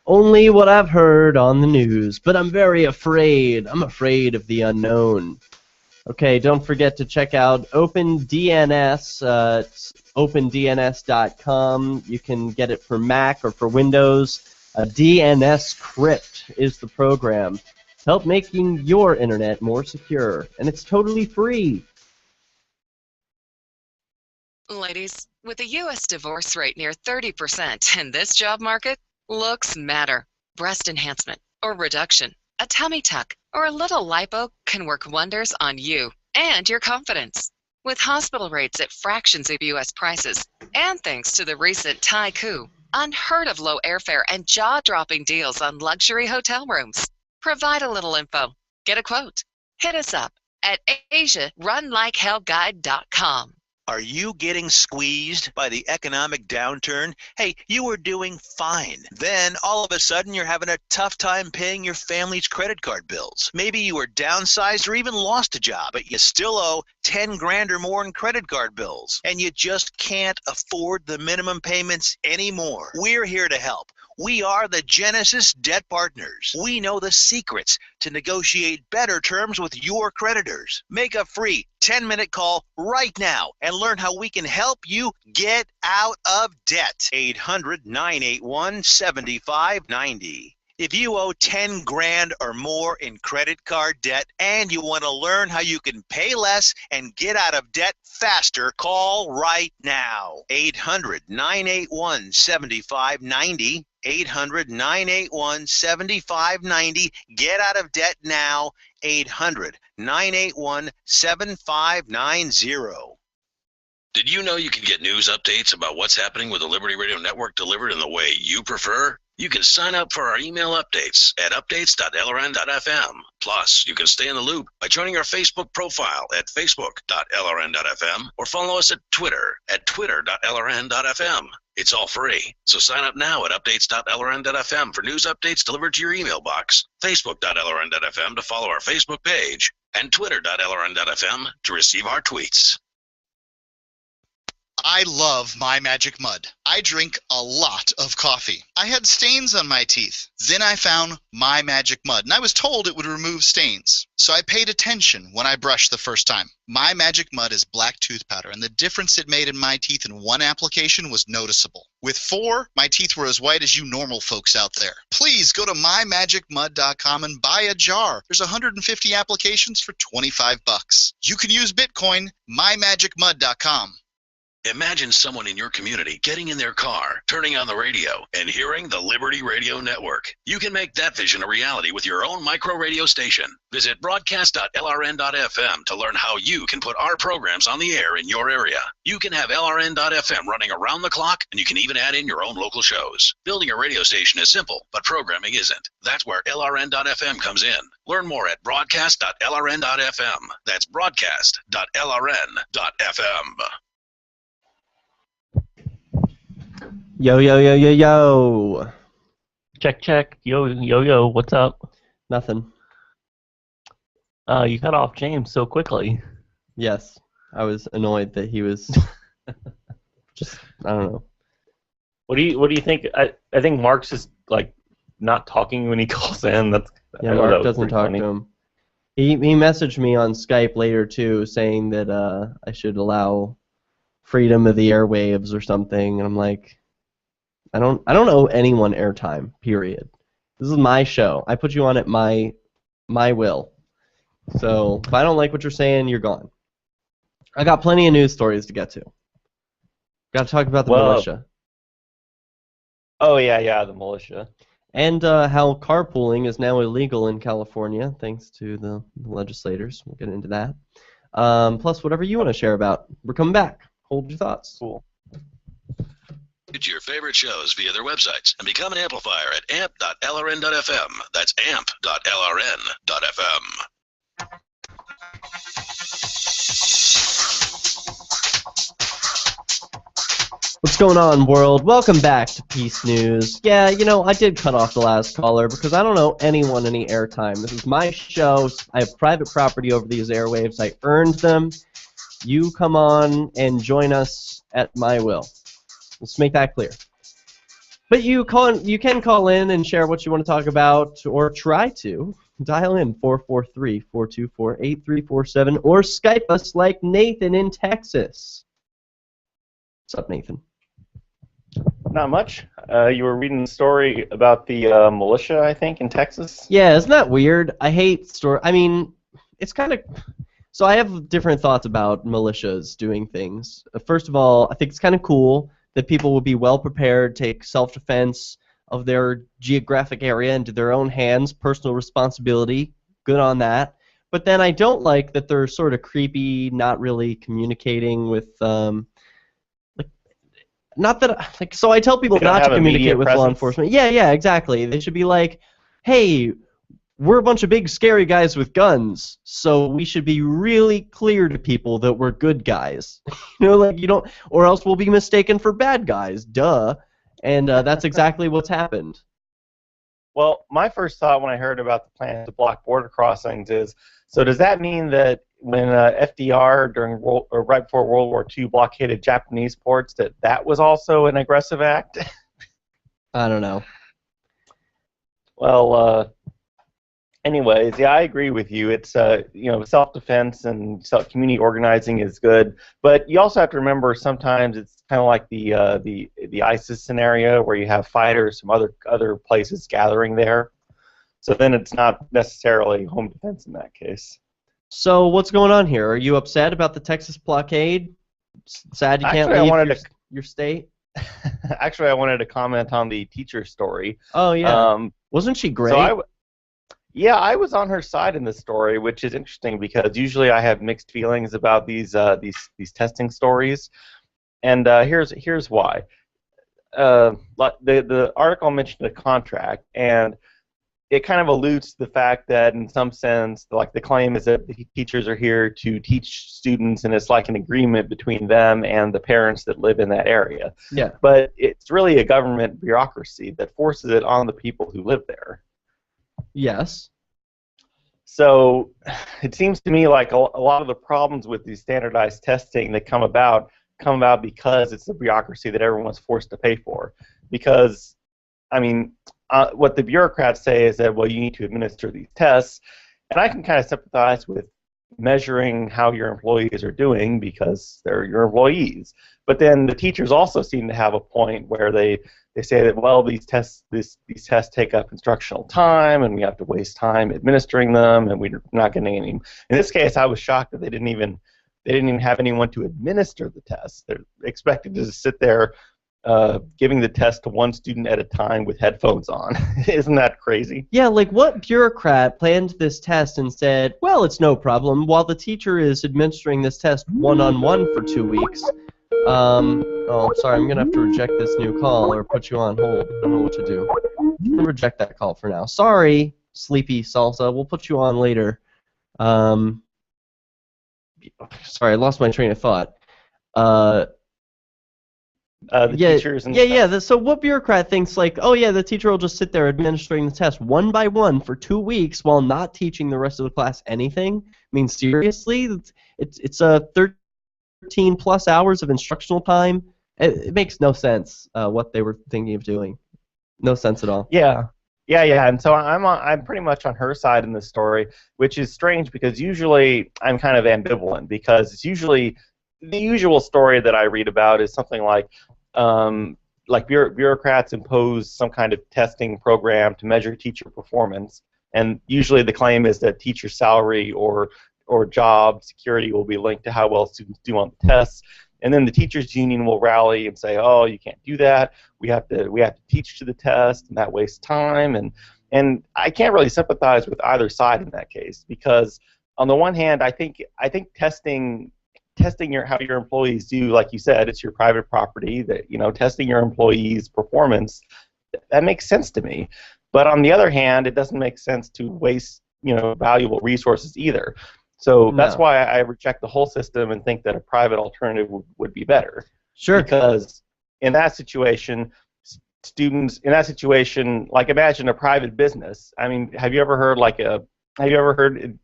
Only what I've heard on the news, but I'm very afraid. I'm afraid of the unknown. Okay, don't forget to check out OpenDNS. It's OpenDNS.com. You can get it for Mac or for Windows. DNS Crypt is the program. Help making your internet more secure, and it's totally free. Ladies, with the U.S. divorce rate near 30% in this job market, looks matter. Breast enhancement or reduction, a tummy tuck, or a little lipo can work wonders on you and your confidence. With hospital rates at fractions of U.S. prices, and thanks to the recent Thai coup, unheard of low airfare and jaw-dropping deals on luxury hotel rooms. Provide a little info. Get a quote. Hit us up at AsiaRunLikeHellGuide.com. Are you getting squeezed by the economic downturn? Hey, you were doing fine. Then, all of a sudden, you're having a tough time paying your family's credit card bills. Maybe you were downsized or even lost a job, but you still owe 10 grand or more in credit card bills. And you just can't afford the minimum payments anymore. We're here to help. We are the Genesis Debt Partners. We know the secrets to negotiate better terms with your creditors. Make a free 10-minute call right now and learn how we can help you get out of debt. 800-981-7590. If you owe 10 grand or more in credit card debt and you want to learn how you can pay less and get out of debt faster, call right now. 800-981-7590. 800-981-7590. Get out of debt now. 800-981-7590. Did you know you can get news updates about what's happening with the Liberty Radio Network delivered in the way you prefer? You can sign up for our email updates at updates.lrn.fm. Plus, you can stay in the loop by joining our Facebook profile at facebook.lrn.fm or follow us at Twitter at twitter.lrn.fm. It's all free, so sign up now at updates.lrn.fm for news updates delivered to your email box, facebook.lrn.fm to follow our Facebook page, and twitter.lrn.fm to receive our tweets. I love My Magic Mud. I drink a lot of coffee. I had stains on my teeth. Then I found My Magic Mud, and I was told it would remove stains. So I paid attention when I brushed the first time. My Magic Mud is black tooth powder, and the difference it made in my teeth in one application was noticeable. With 4, my teeth were as white as you normal folks out there. Please go to mymagicmud.com and buy a jar. There's 150 applications for $25. You can use Bitcoin, mymagicmud.com. Imagine someone in your community getting in their car, turning on the radio, and hearing the Liberty Radio Network. You can make that vision a reality with your own micro radio station. Visit broadcast.lrn.fm to learn how you can put our programs on the air in your area. You can have LRN.FM running around the clock, and you can even add in your own local shows. Building a radio station is simple, but programming isn't. That's where LRN.FM comes in. Learn more at broadcast.lrn.fm. That's broadcast.lrn.fm. Yo, yo, yo, yo, yo. Check, check. Yo, yo, yo. What's up? Nothing. You cut off James so quickly. Yes. I was annoyed that he was just, I don't know. What do you think? I think Mark's just, like, not talking when he calls in. Yeah, Mark doesn't talk to him. He messaged me on Skype later, too, saying that I should allow freedom of the airwaves or something, and I'm like, I don't owe anyone airtime, period. This is my show. I put you on at my will. So if I don't like what you're saying, you're gone. I got plenty of news stories to get to. Got to talk about the militia. Oh yeah, the militia. And how carpooling is now illegal in California, thanks to the legislators. We'll get into that. Plus, whatever you want to share about. We're coming back. Hold your thoughts. Cool. Get your favorite shows via their websites and become an amplifier at amp.lrn.fm. That's amp.lrn.fm. What's going on, world? Welcome back to Peace News. Yeah, you know, I did cut off the last caller because I don't owe anyone any airtime. This is my show. I have private property over these airwaves. I earned them. You come on and join us at my will. Let's make that clear. But you can call in and share what you want to talk about, or try to. Dial in 443-424-8347, or Skype us like Nathan in Texas. What's up, Nathan? Not much. You were reading the story about the militia, I think, in Texas? Yeah, isn't that weird? I hate I mean, it's kind of... So I have different thoughts about militias doing things. First of all, I think it's kind of cool that people will be well prepared, take self-defense of their geographic area into their own hands, personal responsibility. Good on that. But then I don't like that they're sort of creepy, not really communicating with... Not that, like, so I tell people not to communicate with law enforcement. Yeah, exactly. They should be like, hey, we're a bunch of big scary guys with guns, so we should be really clear to people that we're good guys. You know, like, you don't, or else we'll be mistaken for bad guys. Duh. And that's exactly what's happened. Well, my first thought when I heard about the plan to block border crossings is, so does that mean that when FDR right before World War II blockaded Japanese ports, that was also an aggressive act? I don't know. Well, anyways, yeah, I agree with you. It's you know, self-defense and community organizing is good, but you also have to remember sometimes it's kind of like the ISIS scenario where you have fighters from other places gathering there. So then it's not necessarily home defense in that case. So what's going on here? Are you upset about the Texas blockade? Sad you can't leave your state? Actually, I wanted to comment on the teacher story. Oh, yeah. Wasn't she great? So I was on her side in this story, which is interesting because usually I have mixed feelings about these testing stories, and here's why. The article mentioned a contract, and it kind of alludes to the fact that in some sense, like, the claim is that the teachers are here to teach students, and it's like an agreement between them and the parents that live in that area. Yeah. But it's really a government bureaucracy that forces it on the people who live there. Yes. So it seems to me like a lot of the problems with these standardized testing that come about because it's the bureaucracy that everyone's forced to pay for. Because, I mean, what the bureaucrats say is that, well, you need to administer these tests, and I can kind of sympathize with measuring how your employees are doing because they're your employees. But then the teachers also seem to have a point where they say that, well, these tests take up instructional time, and we have to waste time administering them, and we're not getting any. In this case, I was shocked that they didn't even have anyone to administer the tests. They're expected to just sit there giving the test to one student at a time with headphones on. Isn't that crazy? Yeah, like, what bureaucrat planned this test and said, well, it's no problem, while the teacher is administering this test one-on-one for 2 weeks. Oh, sorry, I'm going to have to reject this new call or put you on hold. I don't know what to do. I'm going to reject that call for now. Sorry, Sleepy Salsa. We'll put you on later. Sorry, I lost my train of thought. Teachers and stuff. So what bureaucrat thinks, like, oh yeah, the teacher will just sit there administering the test one by one for 2 weeks while not teaching the rest of the class anything? I mean, seriously? It's a 13 plus hours of instructional time. It makes no sense what they were thinking of doing. No sense at all. Yeah. And so I'm pretty much on her side in this story, which is strange because usually I'm kind of ambivalent because it's usually the usual story that I read about is something like bureaucrats impose some kind of testing program to measure teacher performance, and usually the claim is that teacher salary or job security will be linked to how well students do on the tests, and then the teachers union will rally and say, oh, you can't do that. We have to teach to the test, and that wastes time, and I can't really sympathize with either side in that case because on the one hand, I think testing how your employees do, like you said, it's your private property. That, you know, testing your employees' performance, that makes sense to me. But on the other hand, it doesn't make sense to waste, you know, valuable resources either. So that's why I reject the whole system and think that a private alternative would be better. Sure. Because in that situation, students in that situation, like imagine a private business. I mean, have you ever heard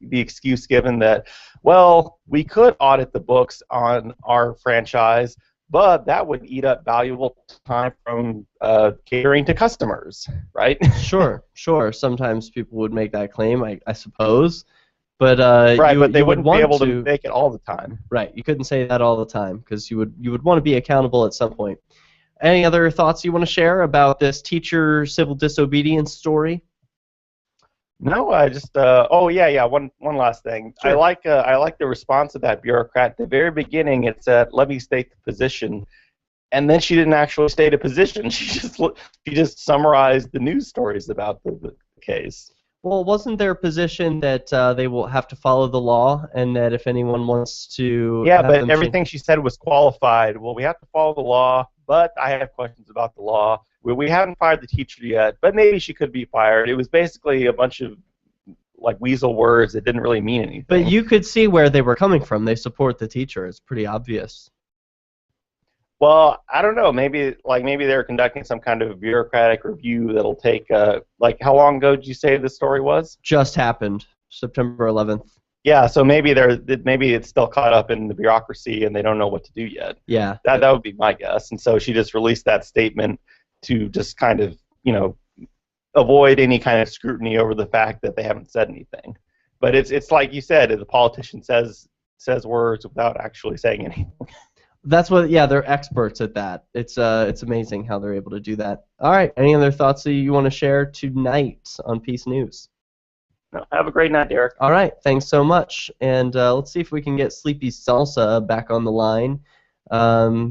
the excuse given that, well, we could audit the books on our franchise, but that would eat up valuable time from catering to customers, right? Sure. Sometimes people would make that claim, I suppose. But but they wouldn't be able to make it all the time. Right. You couldn't say that all the time because you would want to be accountable at some point. Any other thoughts you want to share about this teacher civil disobedience story? No, I just one last thing. Sure. I like the response of that bureaucrat. At the very beginning, it said, "Let me state the position," and then she didn't actually state a position. She just summarized the news stories about the case. Well, wasn't their position that they will have to follow the law, and that if anyone wants to... Yeah, but everything she said was qualified. Well, we have to follow the law, but I have questions about the law. We haven't fired the teacher yet, but maybe she could be fired. It was basically a bunch of like weasel words that didn't really mean anything. But you could see where they were coming from. They support the teacher. It's pretty obvious. Well, I don't know. Maybe they're conducting some kind of bureaucratic review that'll take like how long ago did you say the story was? Just happened, September 11th. Yeah, so maybe it's still caught up in the bureaucracy and they don't know what to do yet. Yeah. That would be my guess. And so she just released that statement to just kind of, avoid any kind of scrutiny over the fact that they haven't said anything. But it's like you said, the politician says words without actually saying anything. That's what. Yeah, they're experts at that. It's amazing how they're able to do that. All right. Any other thoughts that you want to share tonight on Peace News? No, have a great night, Derek. All right. Thanks so much. And let's see if we can get Sleepy Salsa back on the line.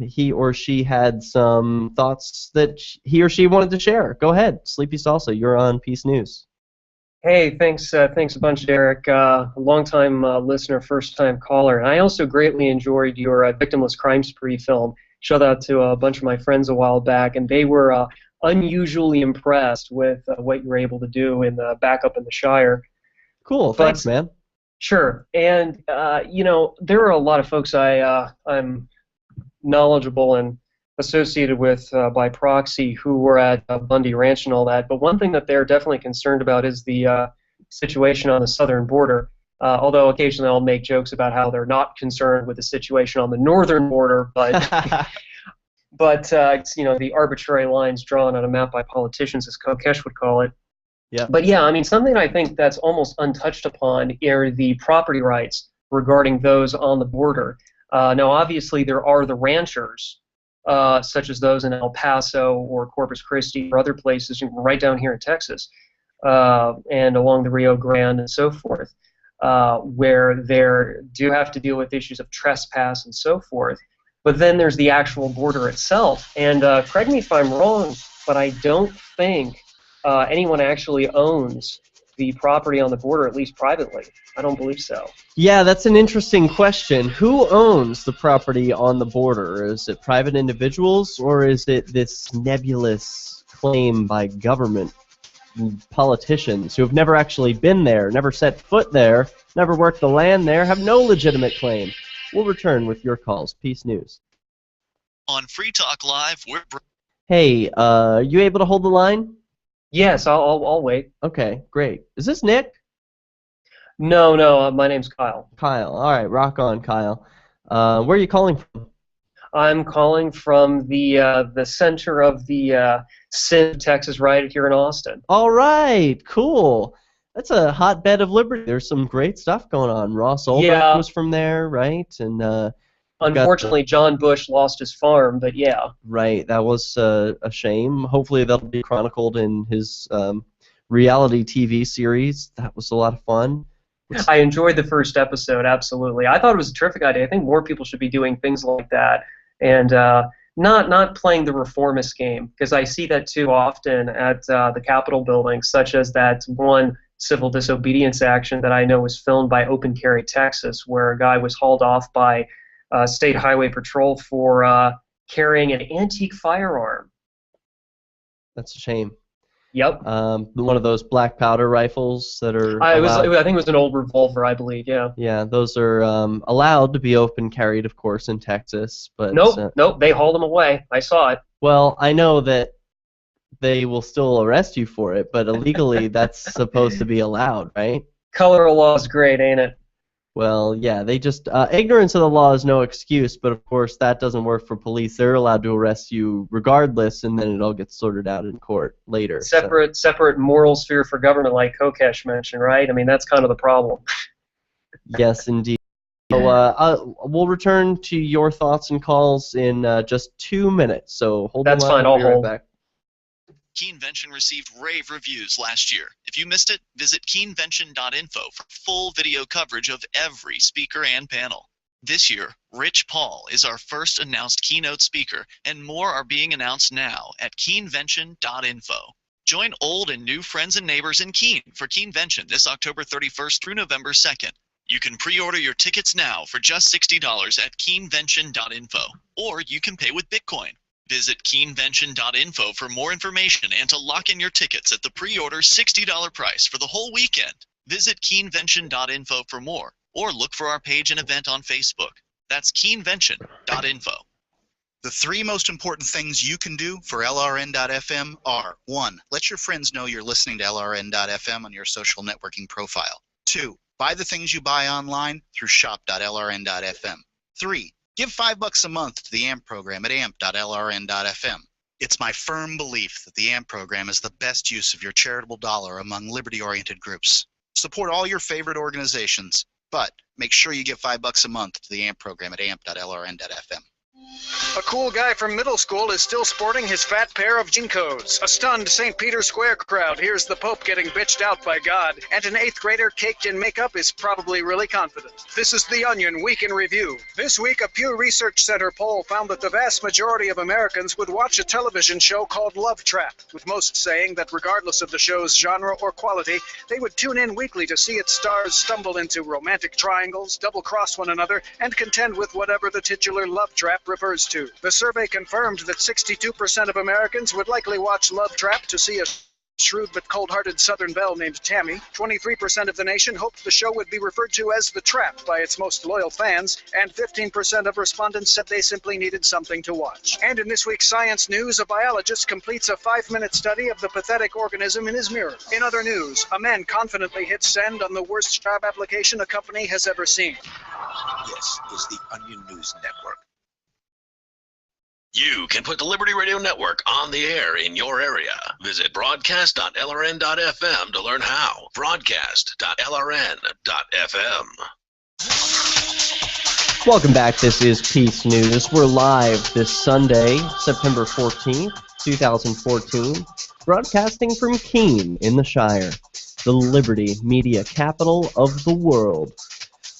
He or she had some thoughts that he or she wanted to share. Go ahead, Sleepy Salsa. You're on Peace News. Hey, thanks a bunch, Derek. Long-time listener, first-time caller. And I also greatly enjoyed your Victimless Crime Spree film. Showed that to a bunch of my friends a while back, and they were unusually impressed with what you were able to do in the backup in the Shire. Cool, thanks, man. Sure, and there are a lot of folks I'm knowledgeable and associated with by proxy who were at Bundy Ranch and all that, but one thing that they're definitely concerned about is the situation on the southern border, although occasionally I'll make jokes about how they're not concerned with the situation on the northern border, but it's, the arbitrary lines drawn on a map by politicians, as Kokesh would call it. Yeah. But yeah, I mean, something I think that's almost untouched upon are the property rights regarding those on the border. Now, obviously, there are the ranchers, such as those in El Paso or Corpus Christi or other places right down here in Texas and along the Rio Grande and so forth, where they do have to deal with issues of trespass and so forth. But then there's the actual border itself. And correct me if I'm wrong, but I don't think anyone actually owns the property on the border, at least privately. I don't believe so. Yeah, that's an interesting question. Who owns the property on the border? Is it private individuals, or is it this nebulous claim by government politicians who have never actually been there, never set foot there, never worked the land there, have no legitimate claim? We'll return with your calls. Peace News. On Free Talk Live, we're... Hey, you able to hold the line? Yes, I'll wait. Okay, great. Is this Nick? No, my name's Kyle. Kyle. All right, rock on, Kyle. Where are you calling from? I'm calling from the center of the Sin, Texas, right here in Austin. All right, cool. That's a hotbed of liberty. There's some great stuff going on. Ross Ulbricht was from there, right? And unfortunately, John Bush lost his farm, but yeah. Right, that was a shame. Hopefully that'll be chronicled in his reality TV series. That was a lot of fun. I enjoyed the first episode, absolutely. I thought it was a terrific idea. I think more people should be doing things like that and not playing the reformist game, because I see that too often at the Capitol building, such as that one civil disobedience action that I know was filmed by Open Carry, Texas, where a guy was hauled off by State Highway Patrol for carrying an antique firearm. That's a shame. Yep. One of those black powder rifles that are I think it was an old revolver, I believe, yeah. Yeah, those are allowed to be open carried, of course, in Texas. But Nope, they hauled them away. I saw it. Well, I know that they will still arrest you for it, but illegally that's supposed to be allowed, right? Color of law is great, ain't it? Well, yeah, they just ignorance of the law is no excuse, but of course that doesn't work for police. They're allowed to arrest you regardless, and then it all gets sorted out in court later. Separate moral sphere for government, like Kokesh mentioned, right? I mean, that's kind of the problem. Yes, indeed. So we'll return to your thoughts and calls in just 2 minutes. So hold on. That's fine. I'll hold. Back. Keenvention received rave reviews last year. If you missed it, visit keenvention.info for full video coverage of every speaker and panel. This year, Rich Paul is our first announced keynote speaker, and more are being announced now at keenvention.info. Join old and new friends and neighbors in Keene for Keenvention this October 31st through November 2nd. You can pre-order your tickets now for just $60 at keenvention.info, or you can pay with Bitcoin. Visit keenvention.info for more information and to lock in your tickets at the pre-order $60 price for the whole weekend. Visit keenvention.info for more, or look for our page and event on Facebook. That's keenvention.info. The 3 most important things you can do for LRN.FM are: 1. Let your friends know you're listening to LRN.FM on your social networking profile. 2. Buy the things you buy online through shop.lrn.fm. 3. Give $5 a month to the AMP program at amp.lrn.fm. It's my firm belief that the AMP program is the best use of your charitable dollar among liberty-oriented groups. Support all your favorite organizations, but make sure you give $5 a month to the AMP program at amp.lrn.fm. A cool guy from middle school is still sporting his fat pair of Jinkos. A stunned St. Peter's Square crowd hears the Pope getting bitched out by God, and an 8th grader caked in makeup is probably really confident. This is The Onion Week in Review. This week, a Pew Research Center poll found that the vast majority of Americans would watch a television show called Love Trap, with most saying that regardless of the show's genre or quality, they would tune in weekly to see its stars stumble into romantic triangles, double-cross one another, and contend with whatever the titular love trap refers to. The survey confirmed that 62% of Americans would likely watch Love Trap to see a shrewd but cold-hearted Southern belle named Tammy. 23% of the nation hoped the show would be referred to as The Trap by its most loyal fans, and 15% of respondents said they simply needed something to watch. And in this week's science news, a biologist completes a 5-minute study of the pathetic organism in his mirror. In other news, a man confidently hits send on the worst job application a company has ever seen. This is the Onion News Network. You can put the Liberty Radio Network on the air in your area. Visit broadcast.lrn.fm to learn how. Broadcast.lrn.fm. Welcome back. This is Peace News. We're live this Sunday, September 14th, 2014, broadcasting from Keene in the Shire, the Liberty media capital of the world.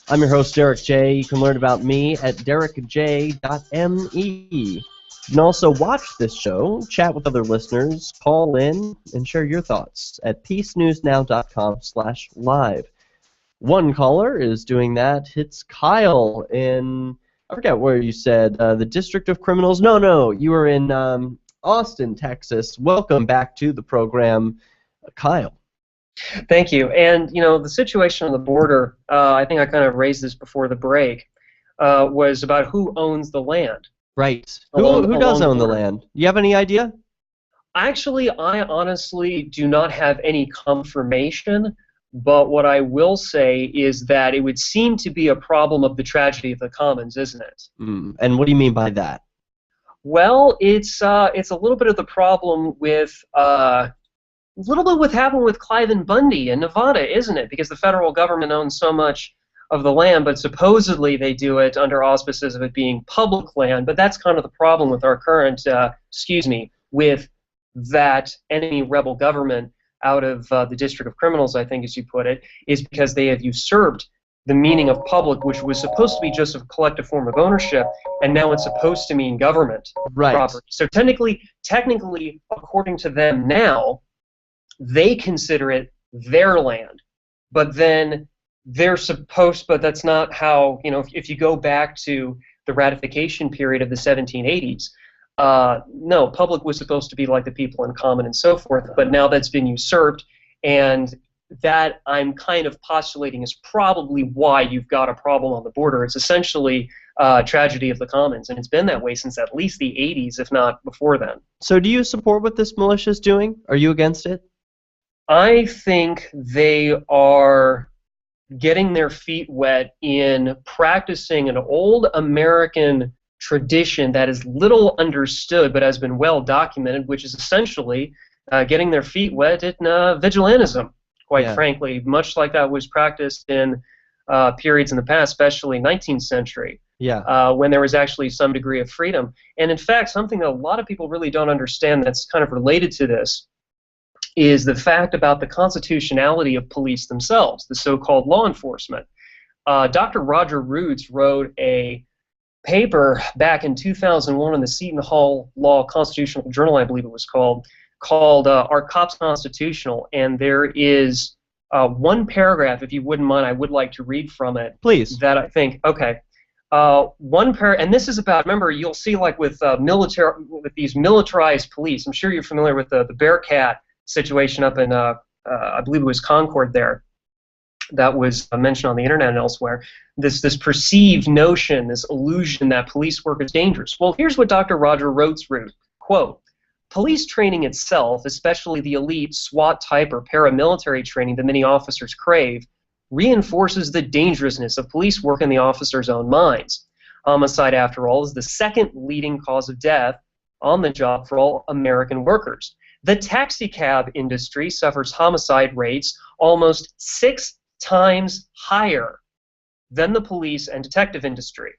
I'm your host, Derek J. You can learn about me at derekj.me. You can also watch this show, chat with other listeners, call in, and share your thoughts at PeaceNewsNow.com/live. One caller is doing that. It's Kyle in, I forget where you said, the District of Criminals. No, you were in Austin, Texas. Welcome back to the program, Kyle. Thank you. And, you know, the situation on the border, I think I kind of raised this before the break, was about who owns the land. Right. Who does own the land? Do you have any idea? Actually, I honestly do not have any confirmation, but what I will say is that it would seem to be a problem of the tragedy of the commons, isn't it? And what do you mean by that? Well, it's a little bit of the problem with a little bit what happened with Cliven Bundy in Nevada, isn't it? Because the federal government owns so much of the land, but supposedly they do it under auspices of it being public land. But that's kind of the problem with our current, with that enemy rebel government out of the District of Criminals, I think as you put it, is because they have usurped the meaning of public, which was supposed to be just a collective form of ownership, and now it's supposed to mean government property. So technically, according to them now, they consider it their land, but then they're supposed, but that's not how, you know, if you go back to the ratification period of the 1780s, no, public was supposed to be like the people in common and so forth, but now that's been usurped, and that I'm kind of postulating is probably why you've got a problem on the border. It's essentially tragedy of the commons, and it's been that way since at least the 80s, if not before then. So do you support what this militia is doing? Are you against it? I think they are getting their feet wet in practicing an old American tradition that is little understood but has been well documented, which is essentially getting their feet wet in vigilantism, quite frankly, much like that was practiced in periods in the past, especially 19th century, when there was actually some degree of freedom. And in fact, something that a lot of people really don't understand that's kind of related to this is the fact about the constitutionality of police themselves, the so-called law enforcement. Dr. Roger Roots wrote a paper back in 2001 in the Seton Hall Law Constitutional Journal, I believe it was called Are Cops Constitutional? And there is one paragraph, if you wouldn't mind, I would like to read from it. Please. That I think, okay. And this is about, remember, you'll see like with these militarized police, I'm sure you're familiar with the Bearcat situation up in, I believe it was Concord there, that was mentioned on the internet and elsewhere, this perceived notion, this illusion that police work is dangerous. Well, here's what Dr. Roger Rhodes wrote, quote, police training itself, especially the elite SWAT type or paramilitary training that many officers crave, reinforces the dangerousness of police work in the officers' own minds. Homicide, after all, is the second leading cause of death on the job for all American workers. The taxicab industry suffers homicide rates almost 6 times higher than the police and detective industry.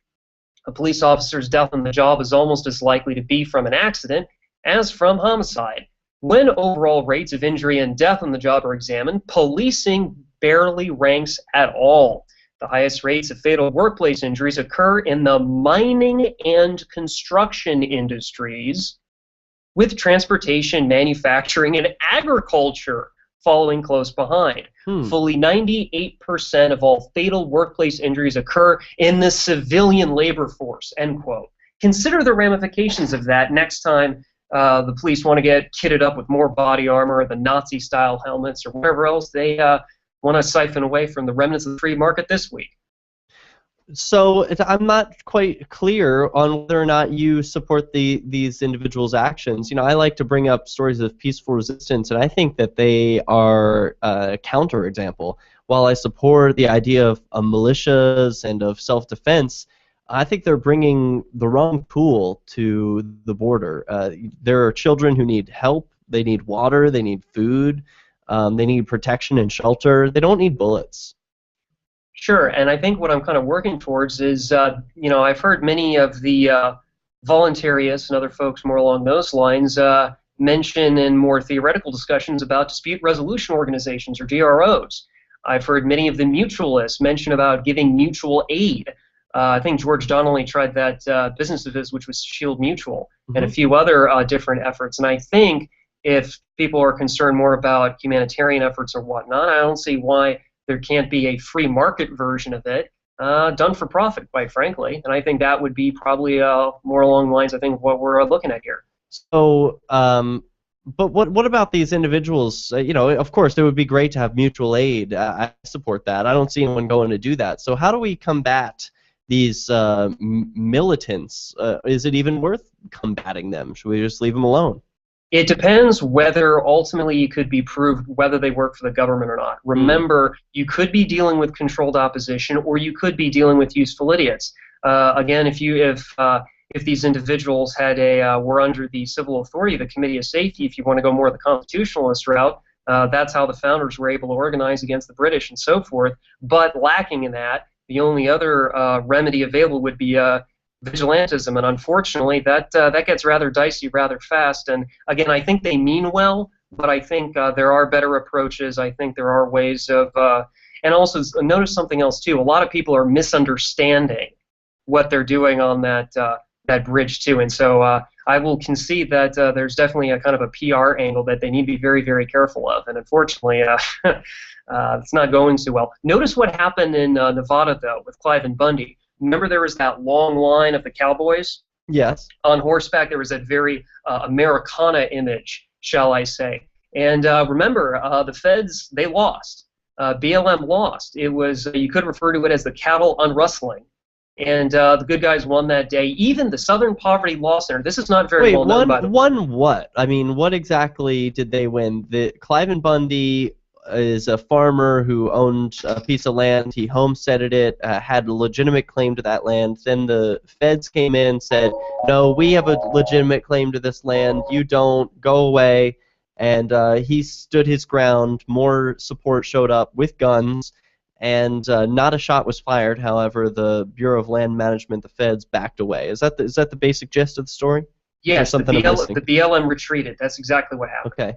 A police officer's death on the job is almost as likely to be from an accident as from homicide. When overall rates of injury and death on the job are examined, policing barely ranks at all. The highest rates of fatal workplace injuries occur in the mining and construction industries, with transportation, manufacturing, and agriculture following close behind. Fully 98% of all fatal workplace injuries occur in the civilian labor force, end quote. Consider the ramifications of that next time the police want to get kitted up with more body armor, or the Nazi-style helmets, or whatever else they want to siphon away from the remnants of the free market this week. So I'm not quite clear on whether or not you support these individuals' actions. You know, I like to bring up stories of peaceful resistance, and I think that they are a counterexample. While I support the idea of militias and of self-defense, I think they're bringing the wrong tool to the border. There are children who need help. They need water. They need food. They need protection and shelter. They don't need bullets. Sure, and I think what I'm kind of working towards is, you know, I've heard many of the voluntarists and other folks more along those lines mention in more theoretical discussions about dispute resolution organizations, or DROs. I've heard many of the mutualists mention about giving mutual aid. I think George Donnelly tried that business of his, which was Shield Mutual, and a few other different efforts. And I think if people are concerned more about humanitarian efforts or whatnot, I don't see why there can't be a free market version of it, done for profit, quite frankly. And I think that would be probably more along the lines, I think, of what we're looking at here. So, but what about these individuals? You know, of course, it would be great to have mutual aid. I support that. I don't see anyone going to do that. So how do we combat these militants? Is it even worth combating them? Should we just leave them alone? It depends whether ultimately it could be proved whether they work for the government or not. Remember, you could be dealing with controlled opposition, or you could be dealing with useful idiots. Again, if these individuals had were under the civil authority of the Committee of Safety, if you want to go more the constitutionalist route, that's how the founders were able to organize against the British and so forth. But lacking in that, the only other remedy available would be vigilantism, and unfortunately that gets rather dicey rather fast. And again, I think they mean well, but I think there are better approaches. I think there are ways of and also notice something else too. A lot of people are misunderstanding what they're doing on that bridge too, and so I will concede that there's definitely a kind of a PR angle that they need to be very, very careful of, and unfortunately it's not going too well. Notice what happened in Nevada though with Clive and Bundy. Remember there was that long line of the cowboys? Yes. On horseback, there was that very Americana image, shall I say. And remember, the feds, they lost. BLM lost. It was, you could refer to it as the cattle unrustling. And the good guys won that day. Even the Southern Poverty Law Center, this is not very well known, by the way. Won what? I mean, what exactly did they win? Cliven Bundy is a farmer who owned a piece of land. He homesteaded it, had a legitimate claim to that land. Then the feds came in and said, no, we have a legitimate claim to this land. You don't. Go away. And he stood his ground. More support showed up with guns. And not a shot was fired. However, the Bureau of Land Management, the feds, backed away. Is that the basic gist of the story? Yes, the BLM retreated. That's exactly what happened. Okay.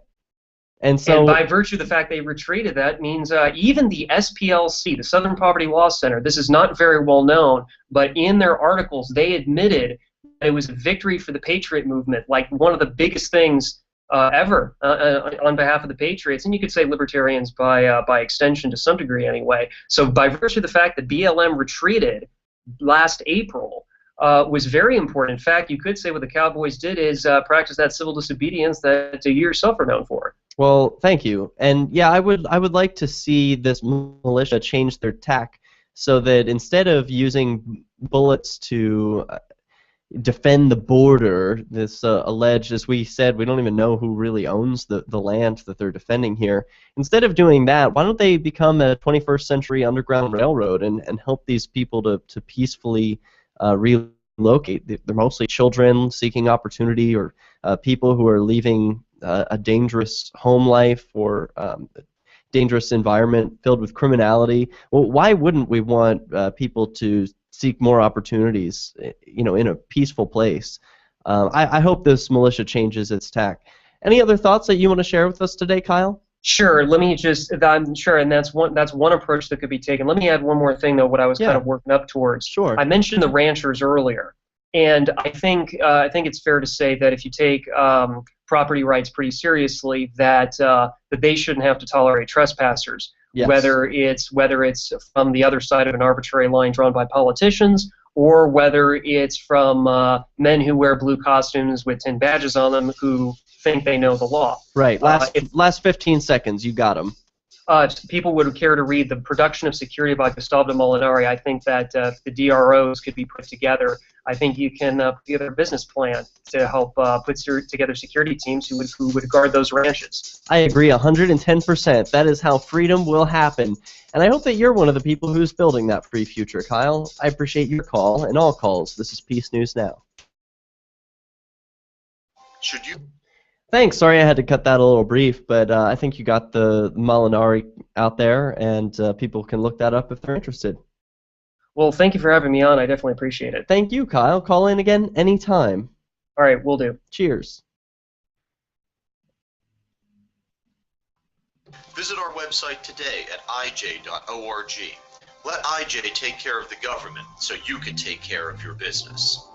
And so, by virtue of the fact they retreated, that means even the SPLC, the Southern Poverty Law Center, this is not very well known, but in their articles they admitted that it was a victory for the Patriot movement, like one of the biggest things ever on behalf of the Patriots, and you could say libertarians by extension to some degree anyway. So by virtue of the fact that BLM retreated last April was very important. In fact, you could say what the Cowboys did is practice that civil disobedience that you yourself are known for. Well, thank you. And yeah, I would like to see this militia change their tack so that instead of using bullets to defend the border, this alleged, as we said, we don't even know who really owns the land that they're defending here. Instead of doing that, why don't they become a 21st century underground railroad and help these people to peacefully relocate? They're mostly children seeking opportunity, or people who are leaving a dangerous home life or dangerous environment filled with criminality. Well, why wouldn't we want people to seek more opportunities, in a peaceful place? I hope this militia changes its tack. Any other thoughts that you want to share with us today, Kyle? Sure. Let me just. I'm sure, and that's one approach that could be taken. Let me add one more thing, though. What I was kind of working up towards. Sure. I mentioned the ranchers earlier, and I think it's fair to say that if you take property rights pretty seriously, that they shouldn't have to tolerate trespassers. Yes. Whether it's from the other side of an arbitrary line drawn by politicians, or whether it's from men who wear blue costumes with tin badges on them who think they know the law. Right. Last 15 seconds, you got them. If people would care to read The Production of Security by Gustavo de Molinari, I think that if the DROs could be put together, I think you can put together a business plan to help put together security teams who would guard those ranches. I agree 110%. That is how freedom will happen. And I hope that you're one of the people who's building that free future, Kyle. I appreciate your call and all calls. This is Peace News Now. Should you? Thanks. Sorry I had to cut that a little brief, but I think you got the Molinari out there, and people can look that up if they're interested. Well, thank you for having me on. I definitely appreciate it. Thank you, Kyle. Call in again anytime. All right, will do. Cheers. Visit our website today at ij.org. Let IJ take care of the government so you can take care of your business.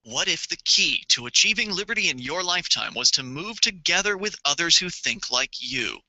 What if the key to achieving liberty in your lifetime was to move together with others who think like you?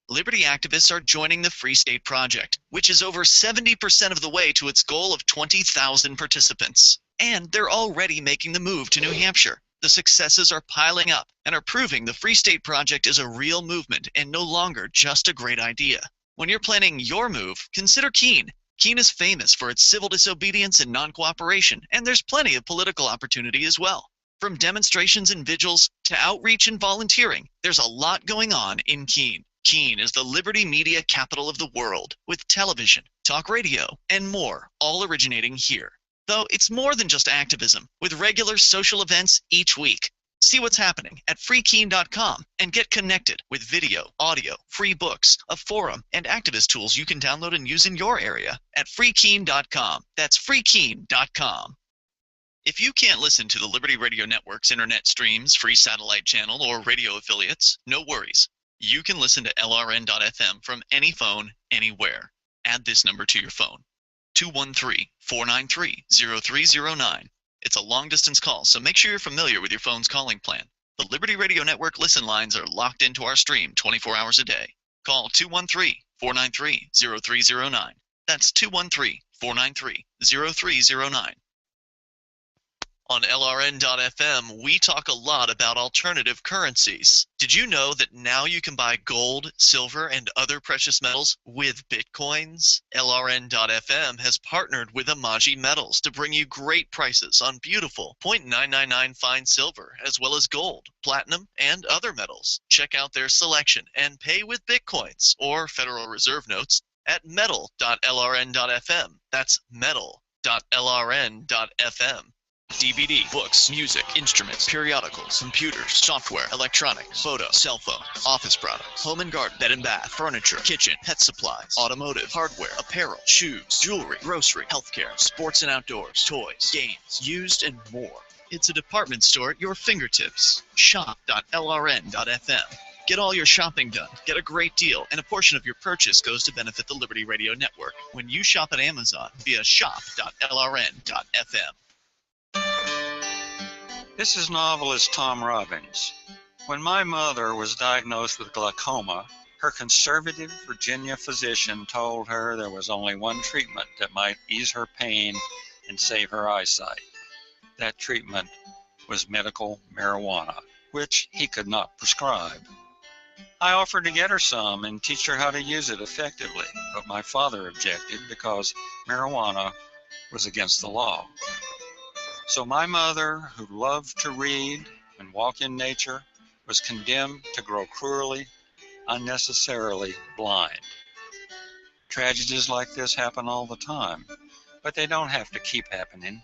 Liberty activists are joining the Free State Project, which is over 70% of the way to its goal of 20,000 participants. And they're already making the move to New Hampshire. The successes are piling up and are proving the Free State Project is a real movement and no longer just a great idea. When you're planning your move, consider Keene. Keene is famous for its civil disobedience and non-cooperation, and there's plenty of political opportunity as well. From demonstrations and vigils to outreach and volunteering, there's a lot going on in Keene. Keene is the liberty media capital of the world, with television, talk radio, and more, all originating here. Though it's more than just activism, with regular social events each week. See what's happening at freekeene.com and get connected with video, audio, free books, a forum, and activist tools you can download and use in your area at freekeene.com. That's freekeene.com. If you can't listen to the Liberty Radio Network's internet streams, free satellite channel, or radio affiliates, no worries. You can listen to LRN.FM from any phone, anywhere. Add this number to your phone, 213-493-0309. It's a long-distance call, so make sure you're familiar with your phone's calling plan. The Liberty Radio Network listen lines are locked into our stream 24 hours a day. Call 213-493-0309. That's 213-493-0309. On LRN.FM, we talk a lot about alternative currencies. Did you know that now you can buy gold, silver, and other precious metals with bitcoins? LRN.FM has partnered with Amaji Metals to bring you great prices on beautiful .999 fine silver, as well as gold, platinum, and other metals. Check out their selection and pay with bitcoins or Federal Reserve notes at metal.lrn.fm. That's metal.lrn.fm. DVD, books, music, instruments, periodicals, computers, software, electronics, photo, cell phone, office products, home and garden, bed and bath, furniture, kitchen, pet supplies, automotive, hardware, apparel, shoes, jewelry, grocery, healthcare, sports and outdoors, toys, games, used, and more. It's a department store at your fingertips. Shop.lrn.fm. Get all your shopping done, get a great deal, and a portion of your purchase goes to benefit the Liberty Radio Network when you shop at Amazon via shop.lrn.fm. This is novelist Tom Robbins. When my mother was diagnosed with glaucoma, her conservative Virginia physician told her there was only one treatment that might ease her pain and save her eyesight. That treatment was medical marijuana, which he could not prescribe. I offered to get her some and teach her how to use it effectively, but my father objected because marijuana was against the law. So my mother, who loved to read and walk in nature, was condemned to grow cruelly, unnecessarily blind. Tragedies like this happen all the time, but they don't have to keep happening.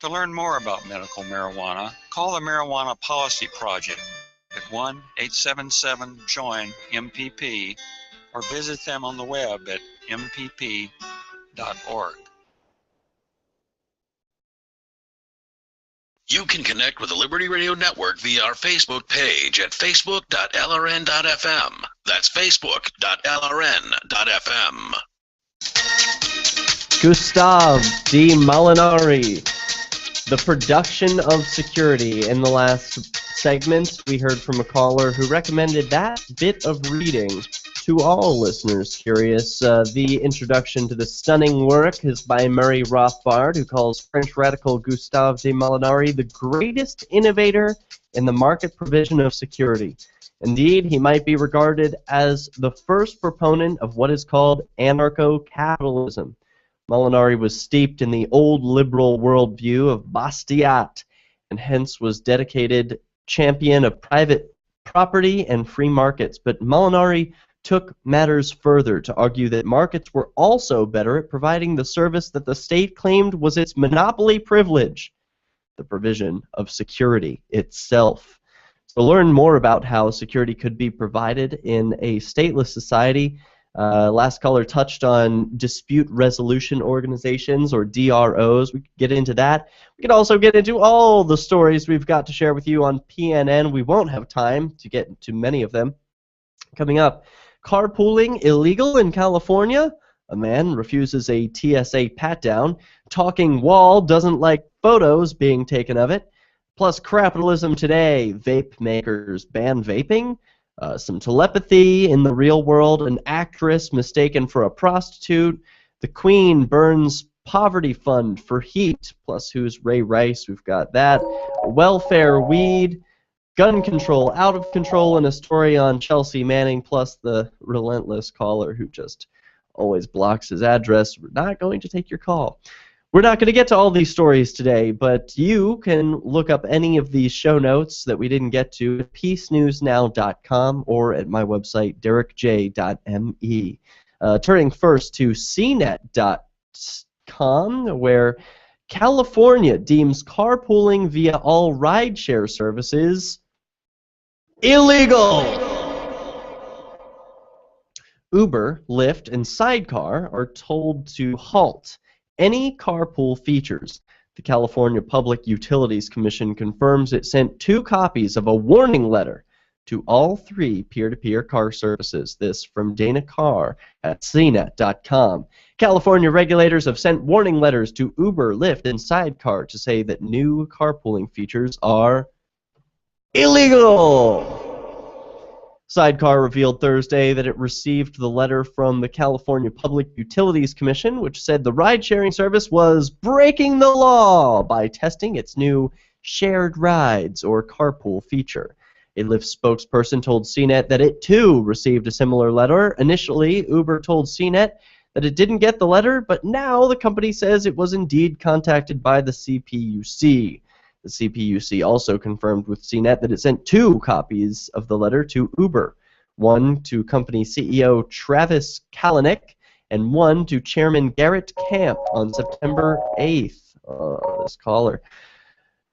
To learn more about medical marijuana, call the Marijuana Policy Project at 1-877-JOIN-MPP or visit them on the web at mpp.org. You can connect with the Liberty Radio Network via our Facebook page at facebook.lrn.fm. That's facebook.lrn.fm. Gustav D. Molinari, the production of security. In the last segment, we heard from a caller who recommended that bit of reading to all listeners curious. The introduction to the stunning work is by Murray Rothbard, who calls French radical Gustave de Molinari the greatest innovator in the market provision of security. Indeed, he might be regarded as the first proponent of what is called anarcho-capitalism. Molinari was steeped in the old liberal worldview of Bastiat, and hence was dedicated champion of private property and free markets. But Molinari took matters further to argue that markets were also better at providing the service that the state claimed was its monopoly privilege, the provision of security itself. So to learn more about how security could be provided in a stateless society, last caller touched on dispute resolution organizations, or DROs. We could get into that. We could also get into all the stories we've got to share with you on PNN. We won't have time to get into many of them. Coming up, carpooling illegal in California? A man refuses a TSA pat-down. Talking wall doesn't like photos being taken of it. Plus, Crapitalism today. Vape makers ban vaping. Some telepathy in the real world. An actress mistaken for a prostitute. The Queen burns poverty fund for heat. Plus, who's Ray Rice? We've got that. Welfare weed. Gun control out of control, and a story on Chelsea Manning, plus the relentless caller who just always blocks his address. We're not going to take your call. We're not going to get to all these stories today, but you can look up any of these show notes that we didn't get to at PeaceNewsNow.com or at my website, derekj.me. Turning first to CNET.com, where California deems carpooling via all rideshare services illegal. Uber, Lyft, and Sidecar are told to halt any carpool features. The California Public Utilities Commission confirms it sent 2 copies of a warning letter to all 3 peer-to-peer car services. This from Dana Carr at CNET.com. California regulators have sent warning letters to Uber, Lyft, and Sidecar to say that new carpooling features are illegal. Sidecar revealed Thursday that it received the letter from the California Public Utilities Commission, which said the ride-sharing service was breaking the law by testing its new shared rides or carpool feature. A Lyft spokesperson told CNET that it too received a similar letter. Initially, Uber told CNET that it didn't get the letter, but now the company says it was indeed contacted by the CPUC. The CPUC also confirmed with CNET that it sent 2 copies of the letter to Uber, one to company CEO Travis Kalanick and one to Chairman Garrett Camp on September 8th. This caller.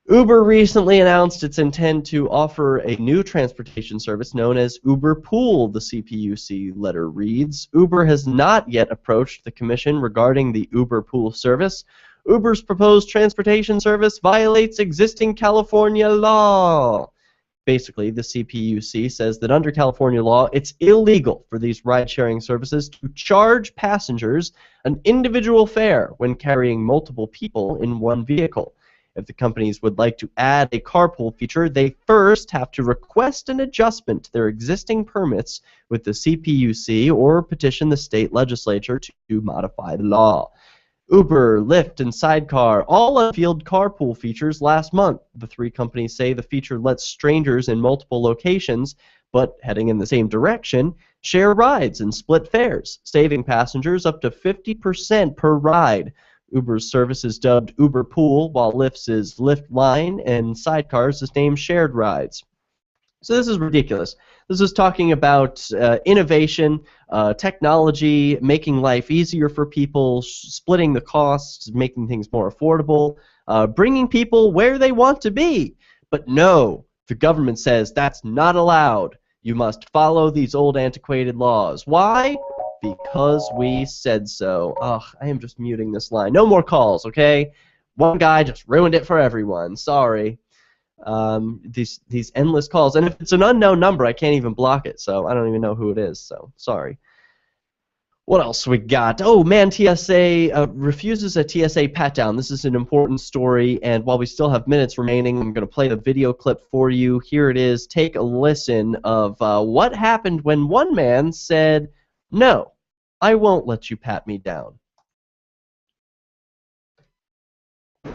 Uber recently announced its intent to offer a new transportation service known as Uber Pool, the CPUC letter reads. Uber has not yet approached the commission regarding the Uber Pool service. Uber's proposed transportation service violates existing California law. Basically, the CPUC says that under California law, it's illegal for these ride-sharing services to charge passengers an individual fare when carrying multiple people in one vehicle. If the companies would like to add a carpool feature, they first have to request an adjustment to their existing permits with the CPUC or petition the state legislature to modify the law. Uber, Lyft, and Sidecar all unveiled carpool features last month. The 3 companies say the feature lets strangers in multiple locations, but heading in the same direction, share rides and split fares, saving passengers up to 50% per ride. Uber's service is dubbed Uber Pool, while Lyft's is Lyft Line, and Sidecar's is named Shared Rides. So this is ridiculous. This is talking about innovation, technology, making life easier for people, splitting the costs, making things more affordable, bringing people where they want to be. But no, the government says that's not allowed. You must follow these old antiquated laws. Why? Because we said so. Ugh, I am just muting this line. No more calls, okay? One guy just ruined it for everyone. Sorry. These endless calls, and if it's an unknown number, I can't even block it, so I don't even know who it is, so sorry. What else we got? Oh man, TSA refuses a TSA pat-down. This is an important story, and while we still have minutes remaining, I'm going to play the video clip for you. Here it is. Take a listen of what happened when one man said, "No, I won't let you pat me down."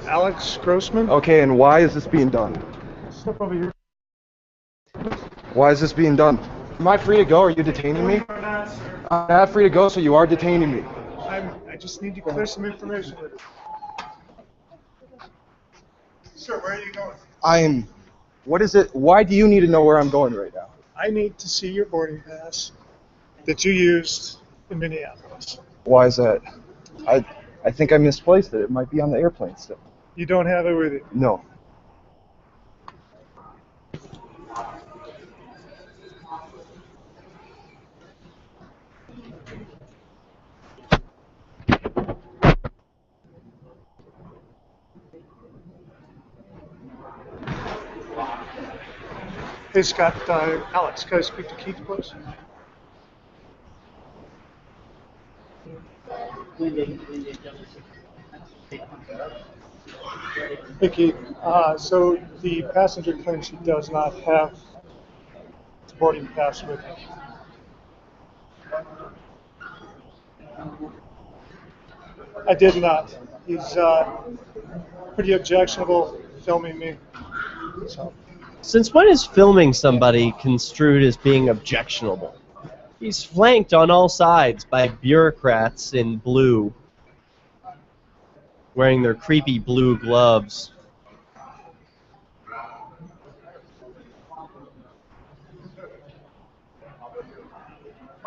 Alex Grossman. Okay, and why is this being done? Step over here. Why is this being done? Am I free to go? Are you detaining me? I'm not free to go, so you are detaining me. I just need to clear some information with you. Sir, where are you going? What is it? Why do you need to know where I'm going right now? I need to see your boarding pass that you used in Minneapolis. Why is that? I think I misplaced it. It might be on the airplane still. You don't have it with you? No. Hey, Scott, Alex, can I speak to Keith, please? Hey, Keith. So the passenger claims she does not have the boarding pass with her. I did not. He's pretty objectionable filming me. So. Since when is filming somebody construed as being objectionable? He's flanked on all sides by bureaucrats in blue, wearing their creepy blue gloves.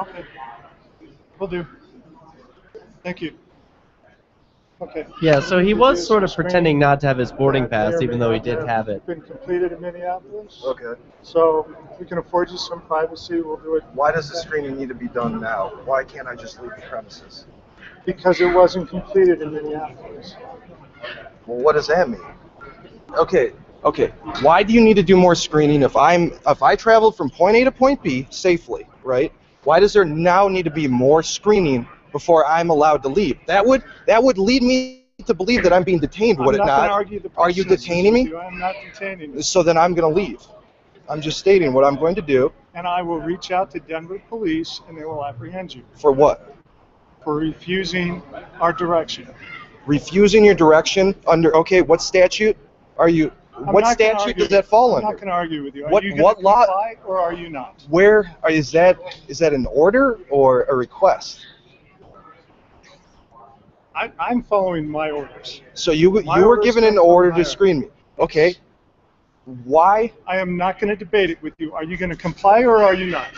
Okay. Will do. Thank you. Okay. Yeah, so he was sort of pretending not to have his boarding pass, even though he did have it. Been completed in Minneapolis. Okay. So if we can afford you some privacy, we'll do it. Why does the screening need to be done now? Why can't I just leave the premises? Because it wasn't completed in Minneapolis. Well, what does that mean? Okay. Why do you need to do more screening if I traveled from point A to point B safely, right? Why does there now need to be more screening before I'm allowed to leave? That would lead me to believe that I'm being detained, would it not? Are you detaining me? I'm not detaining you. So then I'm going to leave. I'm just stating what I'm going to do. and I will reach out to Denver police, and they will apprehend you For what? for refusing our direction. Refusing your direction under, okay, what statute are you, what statute does that fall under? I'm not going to argue with you. Are What you going to law? comply or are you not? Where, is that an order or a request? I'm following my orders. So you were given an order to screen me. Okay. Why? I am not going to debate it with you. Are you going to comply or are you not?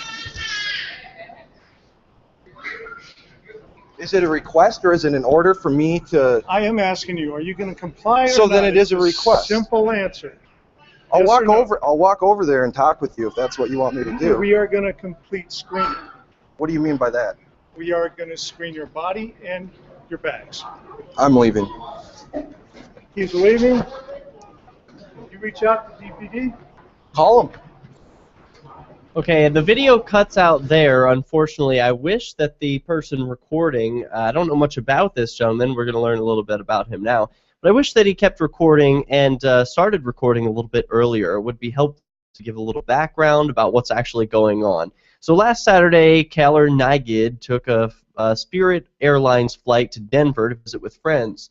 Is it a request or is it an order for me to... I am asking you, are you going to comply or not? So then it is a request. Simple answer. I'll Yes walk over there and talk with you if that's what you want me to do. We are going to complete screening. What do you mean by that? We are going to screen your body and your bags. I'm leaving. He's leaving. You reach out to DPD? Call him. Okay, the video cuts out there. Unfortunately, I wish that the person recording, I don't know much about this gentleman, we're going to learn a little bit about him now, but I wish that he kept recording and started recording a little bit earlier. It would be helpful to give a little background about what's actually going on. So last Saturday, Kaler Nygid took a Spirit Airlines flight to Denver to visit with friends.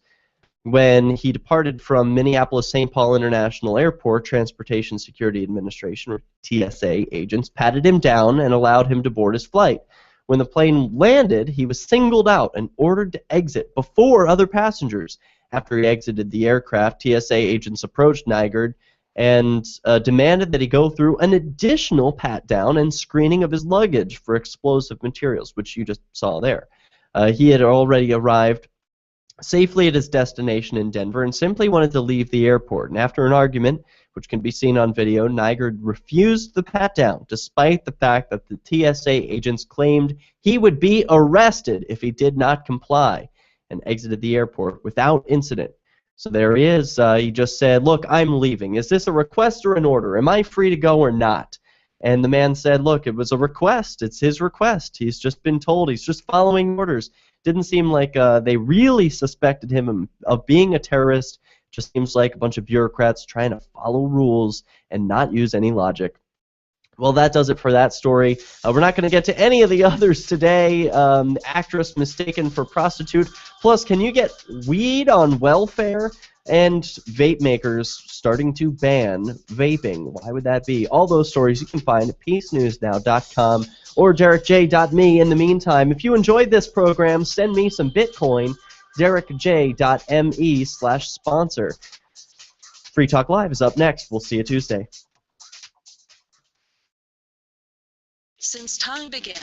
When he departed from Minneapolis-St. Paul International Airport, Transportation Security Administration, or TSA, agents patted him down and allowed him to board his flight. When the plane landed, he was singled out and ordered to exit before other passengers. After he exited the aircraft, TSA agents approached Nygard and demanded that he go through an additional pat-down and screening of his luggage for explosive materials, which you just saw there. He had already arrived safely at his destination in Denver and simply wanted to leave the airport. And after an argument, which can be seen on video, Nygard refused the pat-down, despite the fact that the TSA agents claimed he would be arrested if he did not comply, and exited the airport without incident. So there he is. He just said, "Look, I'm leaving. Is this a request or an order? Am I free to go or not?" And the man said, "Look, it was a request. It's his request. He's just been told. He's just following orders." Didn't seem like they really suspected him of being a terrorist. Just seems like a bunch of bureaucrats trying to follow rules and not use any logic. Well, that does it for that story. We're not going to get to any of the others today. Actress mistaken for prostitute. Plus, can you get weed on welfare? And vape makers starting to ban vaping. Why would that be? All those stories you can find at PeaceNewsNow.com or DerekJ.me. In the meantime, if you enjoyed this program, send me some Bitcoin. DerekJ.me/sponsor. Free Talk Live is up next. We'll see you Tuesday. Since time began,